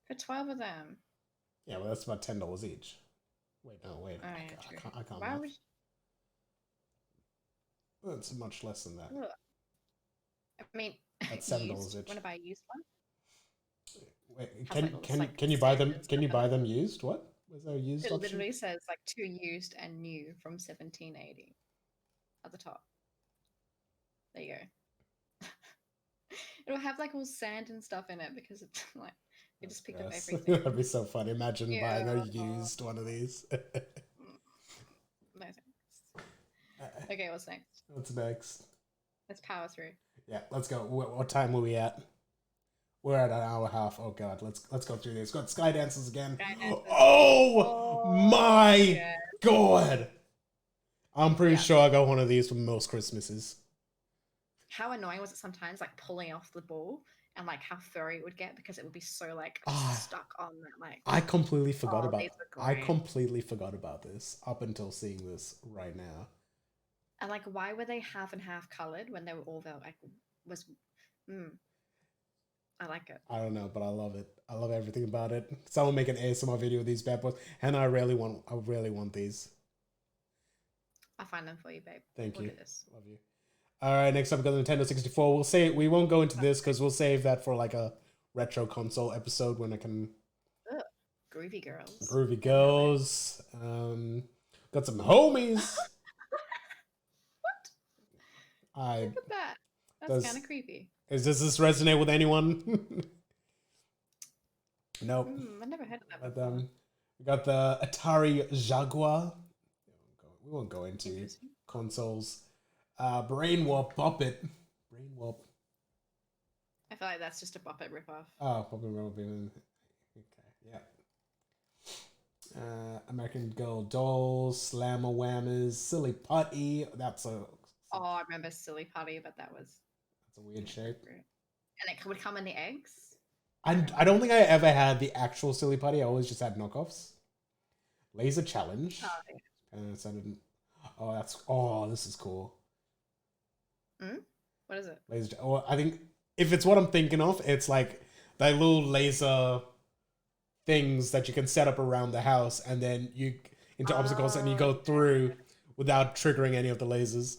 for 12 of them. Yeah, well, that's about $10 each. Wait, no, wait. Oh, I yeah, can't. I can't. Why would? It's much less than that. Ugh. I mean, That's $7 each. Want to buy a used one? Wait, can you buy them? Can you buy them used? What was there a used It option? literally says like 2 used and new from 1780 at the top. There you go. It'll have like all sand and stuff in it because it's like it just picked up everything. That'd be so funny. Imagine buying a used one of these. No thanks. Okay, what's next? What's next? Let's power through. Yeah, let's go. What time were we at? We're at an hour and a half. Oh god, let's go through this. Got sky dances again. Oh my god! I'm pretty sure I got one of these for most Christmases. How annoying was it sometimes, like pulling off the ball and like how furry it would get because it would be so like stuck on that like. I completely forgot about this up until seeing this right now. And like, why were they half and half colored when they were all like I like it. I don't know, but I love it. I love everything about it. Someone make an ASMR video of these bad boys, and I really want these. I'll find them for you, babe. Thank you. Do this. Love you. All right, next up we got the Nintendo 64. We won't go into this because we'll save that for like a retro console episode when I can. Ugh. Groovy girls. Groovy girls. Got some homies. What? Look at that. That's kind of creepy. Does this resonate with anyone? Nope. I've never heard of that before. We got the Atari Jaguar. We won't go into consoles. Brain Warp Bop-It. Brain Warp. I feel like that's just a Bop-It ripoff. Oh, Bop-It Robin. Okay, yeah. American Girl Dolls, Slammer Whammers, Silly Putty. Oh, I remember Silly Putty, but that's a weird shape. And it would come in the eggs? I don't think I ever had the actual Silly Putty. I always just had knockoffs. Laser Challenge. Oh, yeah. This is cool. What is it? Laser. Or I think if it's what I'm thinking of, it's like the little laser things that you can set up around the house, and then you into obstacles, and you Oh, go through without triggering any of the lasers.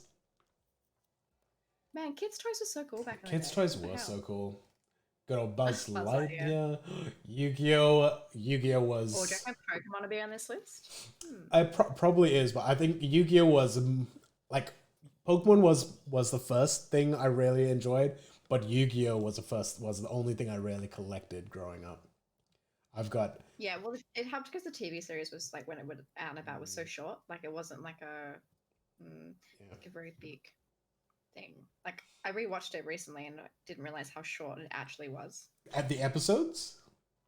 man, kids' toys were so cool back in the Kids' day. toys What the were hell? so cool. Good old Buzz Buzz Lightyear. Lightyear. Yu-Gi-Oh! Yu-Gi-Oh! Or do you Was reckon Pokemon will be on this list? probably is, but I think Yu-Gi-Oh! Was like Pokemon was the first thing I really enjoyed, but Yu-Gi-Oh! Was the only thing I really collected growing up. I've got Yeah, well, it helped because the TV series was like when it would out and about was so short. Like it wasn't like yeah. like a very big thing. Like I rewatched it recently and I didn't realize how short it actually was. At the episodes.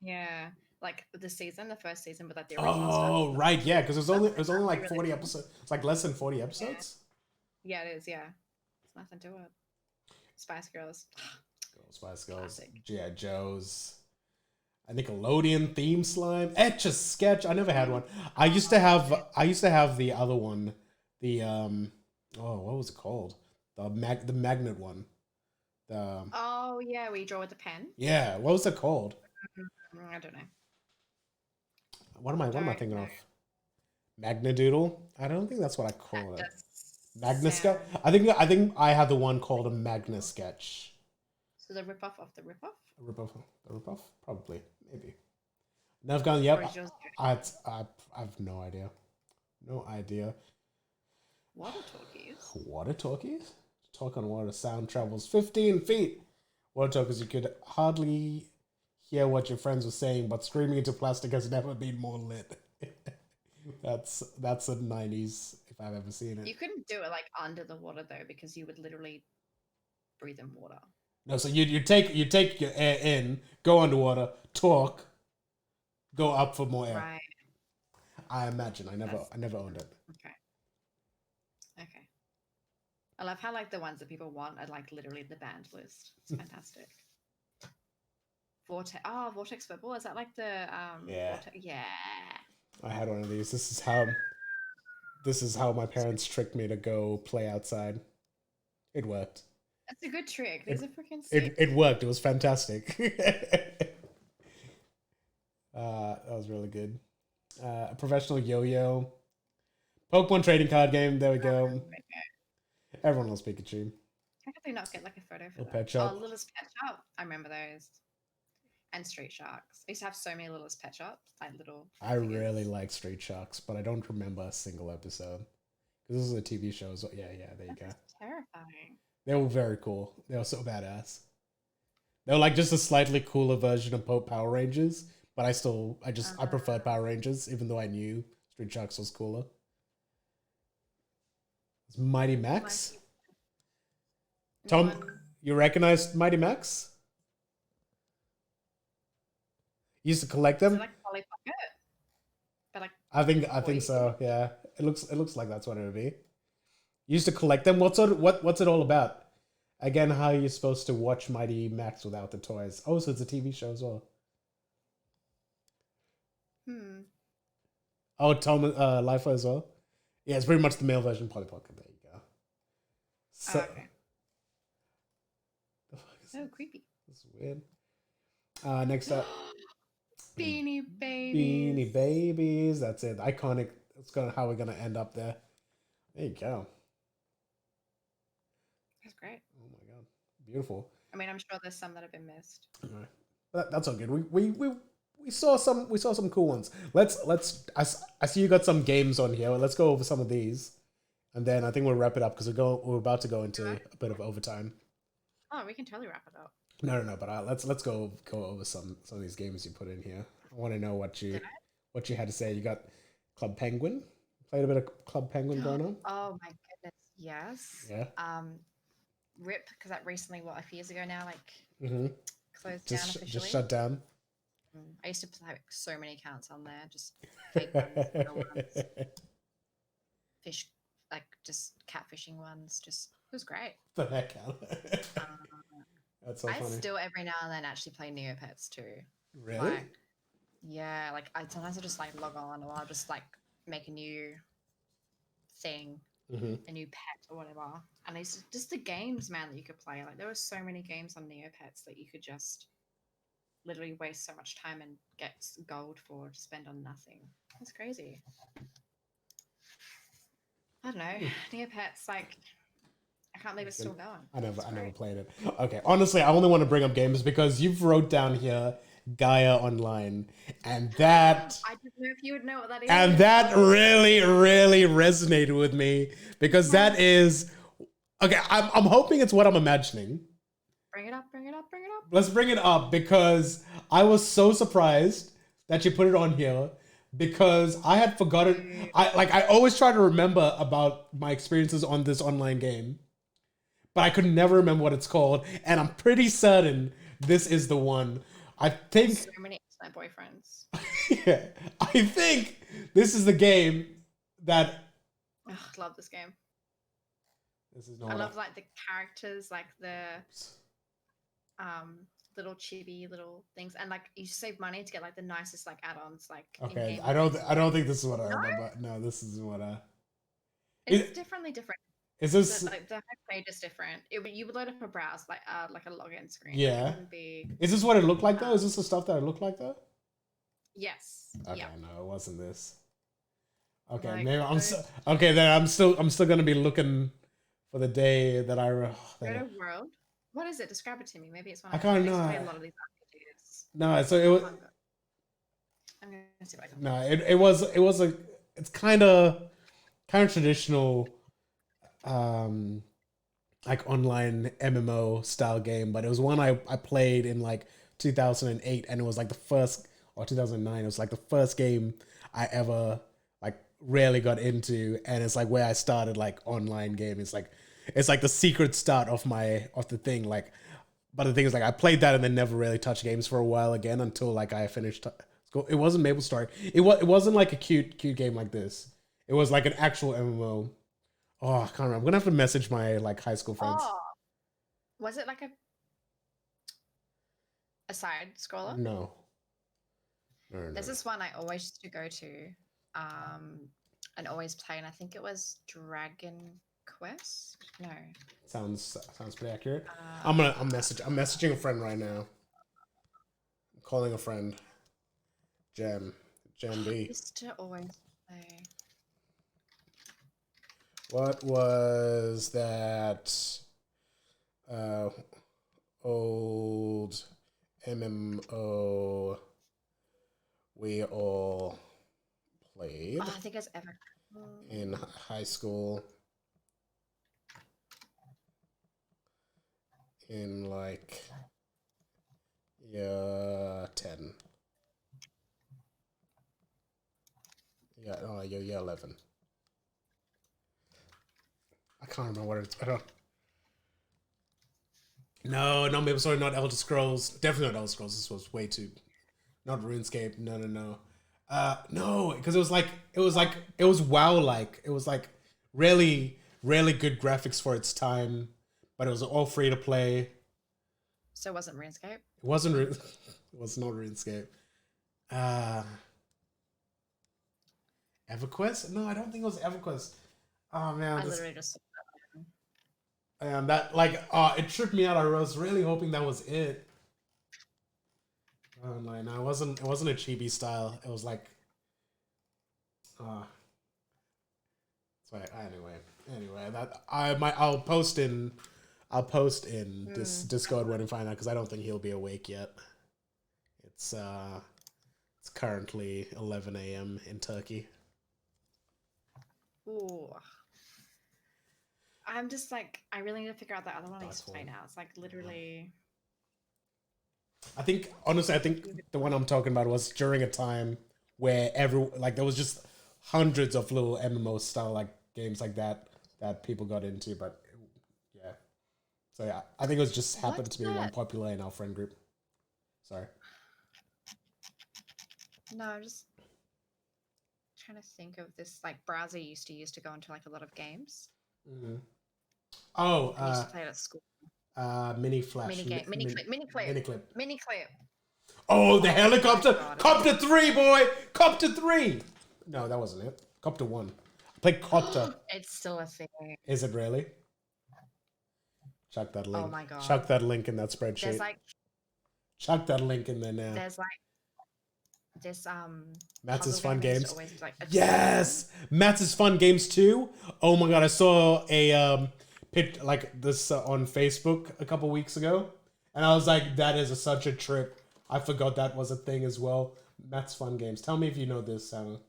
Yeah, like the first season with like the original stuff. Oh right, yeah, because it was only like Really 40 cool. episodes. It's like less than 40 Yeah, episodes. yeah, it is. Yeah, it's nothing to it. Spice Girls, Spice Girls, classic. G.I. Joe's, a Nickelodeon theme slime, Etch a Sketch. I never had one. I used to have the other one, the oh, what was it called? The magnet one. The Oh yeah, we draw with the pen. yeah, what was it called? I don't know. What am I Don't thinking know. of? Magnadoodle? I don't think that's what I That call it. does Magna sketch. sound. I think I had the one called a Magna sketch. So the ripoff of the ripoff, A ripoff. A ripoff? Probably. Maybe. And I've gone. or Yep. is yours I have no idea. No idea. water talkies? Water talkies? Talk on water. Sound travels 15 feet. Water talkies. You could hardly hear what your friends were saying, but screaming into plastic has never been more lit. That's the 90s if I've ever seen it. You couldn't do it like under the water though, because you would literally breathe in water. No, so you take your air in, go underwater, talk, go up for more air. Right. I imagine. That's I never owned it. okay. Okay. I love how like the ones that people want are like literally the banned list. It's fantastic. Vortex. Oh, Vortex football. Is that like the Yeah, Vortex? Yeah. I had one of these. This is how my parents tricked me to go play outside. It worked. That's a good trick. It These are freaking sick. it worked. It was fantastic. That was really good. A professional yo-yo, Pokemon trading card game. There we go. Everyone loves Pikachu. How could they not get like a photo for Little that? pet Oh, shop. Littlest Pet Shop. I remember those. And Street Sharks. I used to have so many Littlest Pet Shops, like little I really figures. like Street Sharks, but I don't remember a single episode because this is a TV show. So yeah, there you go. That's terrifying. They were very cool. They were so badass. They were like just a slightly cooler version of Power Rangers, but I preferred Power Rangers, even though I knew Street Sharks was cooler. It's Mighty Max. Tom, Anyone? you recognized Mighty Max? You used to collect Is it them. like Polly Pocket? But like I think toy? so. Yeah, it looks like that's what it would be. You used to collect them. What's it all about? Again, how are you supposed to watch Mighty Max without the toys? Oh, so it's a TV show as well. Hmm. Oh, Tom, Lifer as well. Yeah, it's pretty much the male version of Polly Pocket. There you go. Oh, So, okay. the fuck is So this? creepy. This is weird. Next up, Beanie Beanie Babies. Babies. That's it. Iconic. That's gonna how we're gonna end up there. There you go. That's great. Oh my god, beautiful. I mean, I'm sure there's some that have been missed. Alright. That's all good. We saw some cool ones. I see you got some games on here. Let's go over some of these, and then I think we'll wrap it up because we're about to go into a bit of overtime. Oh, we can totally wrap it up. No, but let's go over some of these games you put in here. I want to know Did what you had to say. You got Club Penguin. Played a bit of Club Penguin I? growing up. Oh my goodness, yes. Yeah. RIP, because that recently, what, a few years ago now, like Mm-hmm. closed down Just officially. shut down. I used to play like, so many accounts on there, just fake ones, real ones, fish, like just catfishing ones. Just it was great. The heck out. Um, That's so I funny. still every now and then actually play Neopets too. Really? Like, yeah, like I sometimes I just like log on or I'll just like make a new thing a new pet or whatever. And it's just the games, man, that you could play. Like there were so many games on Neopets that you could just literally waste so much time and get gold for to spend on nothing. That's crazy. I don't know. Neopets, like I can't believe it's still going. I never played it. Okay, honestly, I only want to bring up games because you've wrote down here Gaia Online, and that I didn't know if you would know what that is. And that really, really resonated with me because that is okay. I'm hoping it's what I'm imagining. Bring it up. Let's bring it up because I was so surprised that you put it on here because I had forgotten. I always try to remember about my experiences on this online game, but I could never remember what it's called, and I'm pretty certain this is the one. I think so many excellent boyfriends. Yeah, I think this is the game that. Ugh, love this game. This is not. I love like the characters, like the little chibi little things, and like you save money to get like the nicest like add-ons. Like okay, I don't think this is what I remember. No, this isn't what I. It's different. Is this like the page is different? You would load up a browse like a login screen. Yeah. Is this what it looked like though? Is this the stuff that it looked like though? Yes. Okay, no, it wasn't this. Okay, like, maybe okay. Then I'm still gonna be looking for the day that I. Go to World. What is it? Describe it to me. Maybe it's one. I can't know. A lot of these RPGs. No, so it was. I'm gonna see if I can. No, it was a. It's kind of traditional. Like online MMO style game, but it was one I played in like 2008, and it was like the first, or 2009. It was like the first game I ever like really got into, and it's like where I started like online game. It's like the secret start of the thing. Like, but the thing is, like, I played that and then never really touched games for a while again until like I finished. It wasn't MapleStory. It wasn't like a cute game like this. It was like an actual MMO. Oh, I can't remember. I'm gonna have to message my like high school friends. Oh, was it like a side scroller? No. There's this one I always used to go to, and always play, and I think it was Dragon Quest. No. Sounds pretty accurate. I'm messaging a friend right now. I'm calling a friend. Gem B. I used to always play. What was that old MMO we all played? Oh, I think it's ever in high school. In like year 10. Yeah, year 11. I can't remember what it's. I don't. No, maybe sorry, not Elder Scrolls. Definitely not Elder Scrolls. This was way too. Not RuneScape. No. No, because it was WoW-like. It was like really, really good graphics for its time, but it was all free to play. So it wasn't RuneScape? It wasn't. It was not RuneScape. EverQuest? No, I don't think it was EverQuest. Oh man, I literally just. And that it tripped me out. I was really hoping that was it. Oh no, it wasn't a chibi style. It was like sorry, anyway, that I'll post in this Discord when I find out, because I don't think he'll be awake yet. It's currently 11 a.m. in Turkey. Ooh. I'm just like, I really need to figure out that other one I used to play now. It's like literally. Honestly, I think the one I'm talking about was during a time where there was just hundreds of little MMO style like games like that people got into, but yeah. So yeah, I think it was just happened to be one popular in our friend group. Sorry. No, I'm just trying to think of this like browser you used to use to go into like a lot of games. Mm-hmm. Oh, I used to play it at school. Mini Flash. Mini clip. Oh, the helicopter! Copter 3, boy! Copter 3! No, that wasn't it. Copter 1. Play Copter. It's still a thing. Is it really? Chuck that link. Oh my god. Chuck that link in that spreadsheet. There's like Chuck that link in there now. there's like this Matt's is puzzle Fun game that used Games. to always, like, Yes, Matt's is Fun Games too. Oh my god, I saw a pit like this on Facebook a couple weeks ago, and I was like, that is such a trip. I forgot that was a thing as well. Matt's Fun Games. Tell me if you know this, Sam.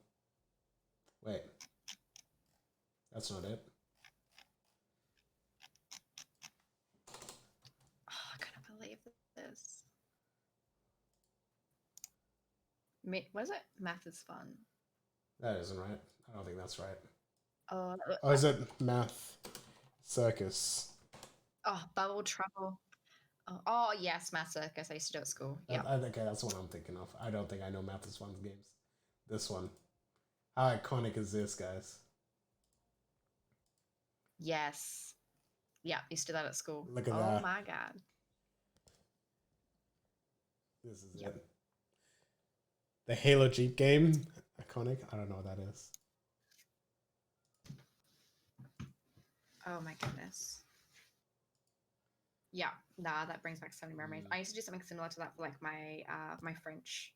Wait, that's not it. Oh, I couldn't believe this. Was it? Math is fun. That isn't right. I don't think that's right. Oh, Oh, is it Math Circus? oh, Bubble Trouble. Oh, yes, Math Circus. I used to do at school. Yeah. Okay, that's what I'm thinking of. I don't think I know Math is Fun Games. This one. How iconic is this, guys? Yes. Yeah, used to do that at school. Look at oh that. my god. This is Yep. it. The Halo Jeep game. Iconic. I don't know what that is. Oh my goodness. Yeah, nah, that brings back so many memories. I used to do something similar to that for like my my French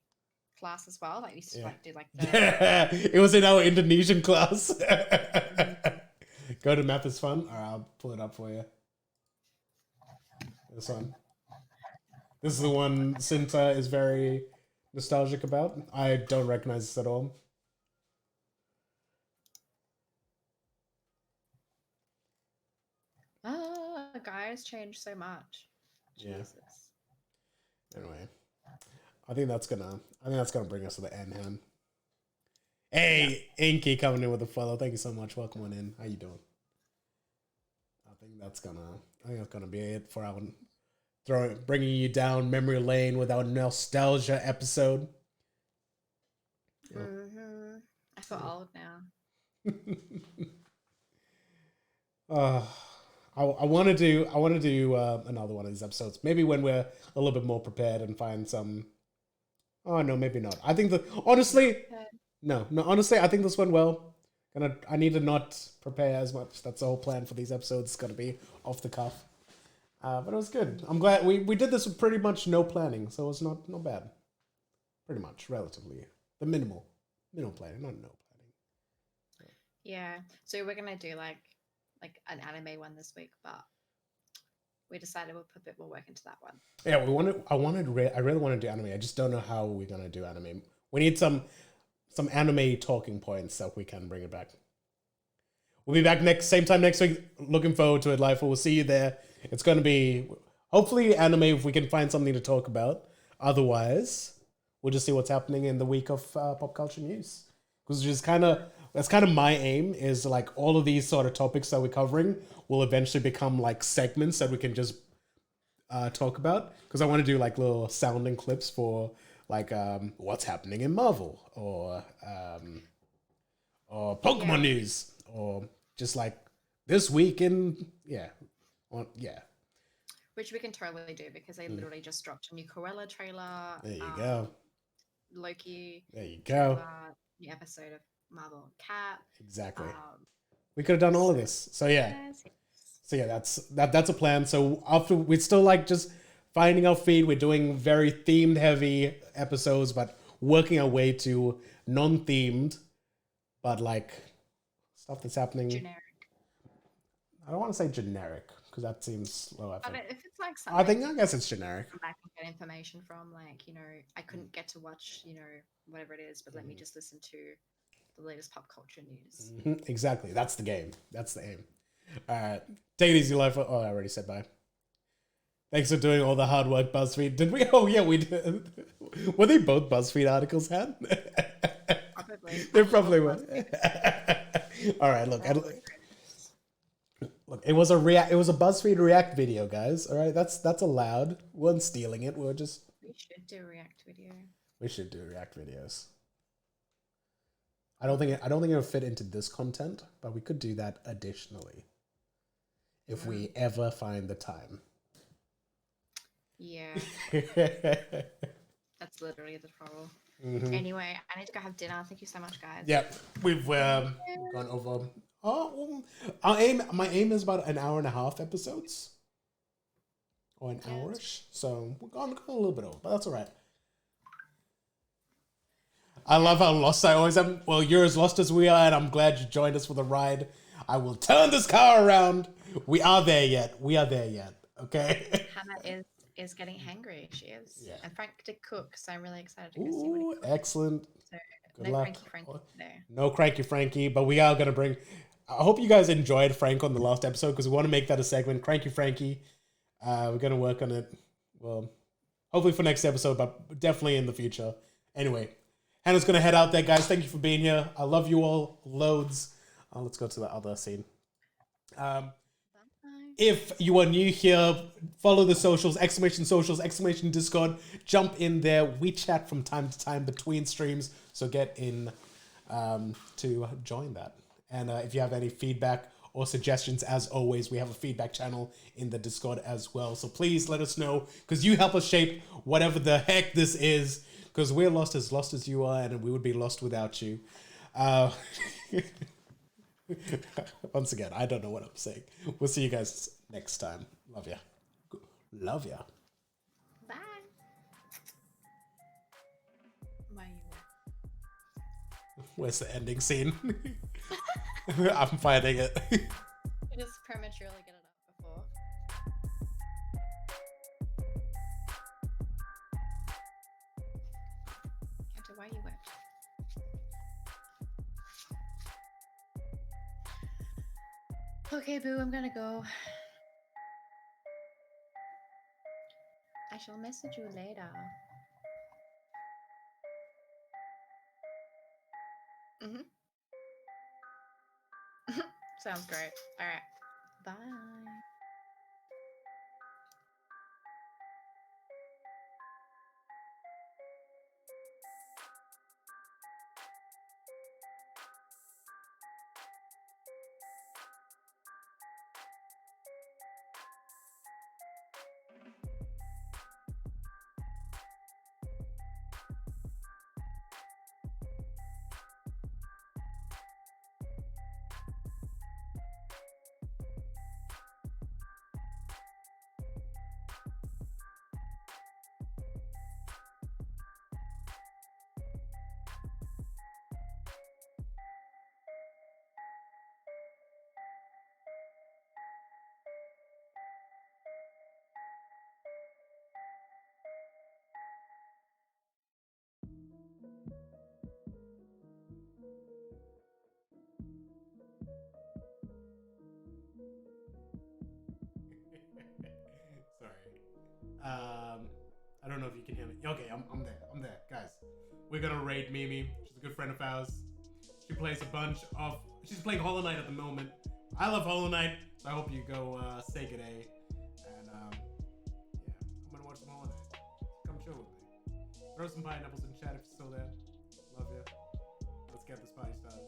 class as well. Like we used to like do like the Yeah, it was in our Indonesian class. Go to Math is Fun. Alright, I'll pull it up for you. This one. This is the one Cinta is very nostalgic about. I don't recognize this at all. guys changed so much. Yeah. Jesus. Anyway, I think that's gonna bring us to the end, hand. Hey, Inky coming in with a follow. Thank you so much. Welcome on in. How you doing? I think that's gonna be it for our bringing you down memory lane with our nostalgia episode. Mm-hmm. I feel old now. I want to do another one of these episodes. Maybe when we're a little bit more prepared and find some. Oh no, maybe not. I think honestly, honestly, I think this went well. I need to not prepare as much. That's the whole plan for these episodes. It's gonna be off the cuff. But it was good. I'm glad we did this with pretty much no planning, so it's not bad. Pretty much, relatively the minimal planning, not no planning. Yeah. So we're gonna do like an anime one this week, but we decided we'll put a bit more work into that one. Yeah, I really want to do anime. I just don't know how we're gonna do anime. We need some anime talking points that we can bring it back. We'll be back same time next week. Looking forward to it, Life. We'll see you there. It's gonna be hopefully anime if we can find something to talk about. Otherwise, we'll just see what's happening in the week of pop culture news. Because that's kind of my aim is like all of these sort of topics that we're covering will eventually become like segments that we can just talk about. Because I want to do like little sounding clips for like what's happening in Marvel or Pokemon news or just like this week in which we can totally do because they literally just dropped a new Cruella trailer. There you go. Loki. There you go. New episode of Marvel Cat. Exactly. We could have done all of this. So yeah. So yeah, that's a plan. So after we're still like just finding our feet, we're doing very themed heavy episodes, but working our way to non-themed, but like stuff that's happening. Generic. I don't want to say generic because that seems low. But if it's like something, I guess it's generic. Come back and get information from, like, I couldn't get to watch, whatever it is, but let me just listen to the latest pop culture news. Mm-hmm. Exactly. That's the game. That's the aim. All right. Take it easy, Life. Oh, I already said bye. Thanks for doing all the hard work, BuzzFeed. Did we? Oh, yeah, we did. Were they both BuzzFeed articles, Han? Probably. They probably were. All right, look, it was a BuzzFeed React video, guys. All right, that's allowed. We weren't stealing it. We should do a React video. We should do React videos. I don't think it would fit into this content, but we could do that additionally if we ever find the time. Yeah. That's literally the problem. Anyway, I need to go have dinner. Thank you so much, guys. Yep, we've gone over. Oh, my aim is about an hour and a half episodes, or an hourish. So we're gone a little bit over, but that's all right. I love how lost I always am. Well, you're as lost as we are, and I'm glad you joined us for the ride. I will turn this car around. We are there yet. Okay. Hannah is getting hangry. She is. Yeah. And Frank did cook, so I'm really excited to go see what he cooked. Excellent. So Good no luck. cranky Frankie today. No cranky Frankie, but we are gonna bring. I hope you guys enjoyed Frank on the last episode because we want to make that a segment. Cranky Frankie. We're gonna work on it. Well, hopefully for next episode, but definitely in the future. Anyway, Hannah's gonna head out there, guys. Thank you for being here. I love you all loads. Let's go to the other scene. If you are new here, follow the socials, exclamation Discord. Jump in there. We chat from time to time between streams, so get in to join that. And if you have any feedback or suggestions, as always, we have a feedback channel in the Discord as well. So please let us know, because you help us shape whatever the heck this is, because we're lost as you are, and we would be lost without you. Once again, I don't know what I'm saying. We'll see you guys next time. Love ya. Love ya. Bye. Where's the ending scene? I'm finding it. You just prematurely get it up before. Captain, why you wet? Okay, boo, I'm gonna go. I shall message you later. Sounds great. All right. Bye. I don't know if you can hear me. Okay, I'm there, guys. We're gonna raid Mimi. She's a good friend of ours. She plays she's playing Hollow Knight at the moment. I love Hollow Knight, so I hope you go say good day. And yeah, I'm gonna watch some Hollow Knight. Come chill with me. Throw some pineapples in chat if you're still there. Love you. Let's get this party started.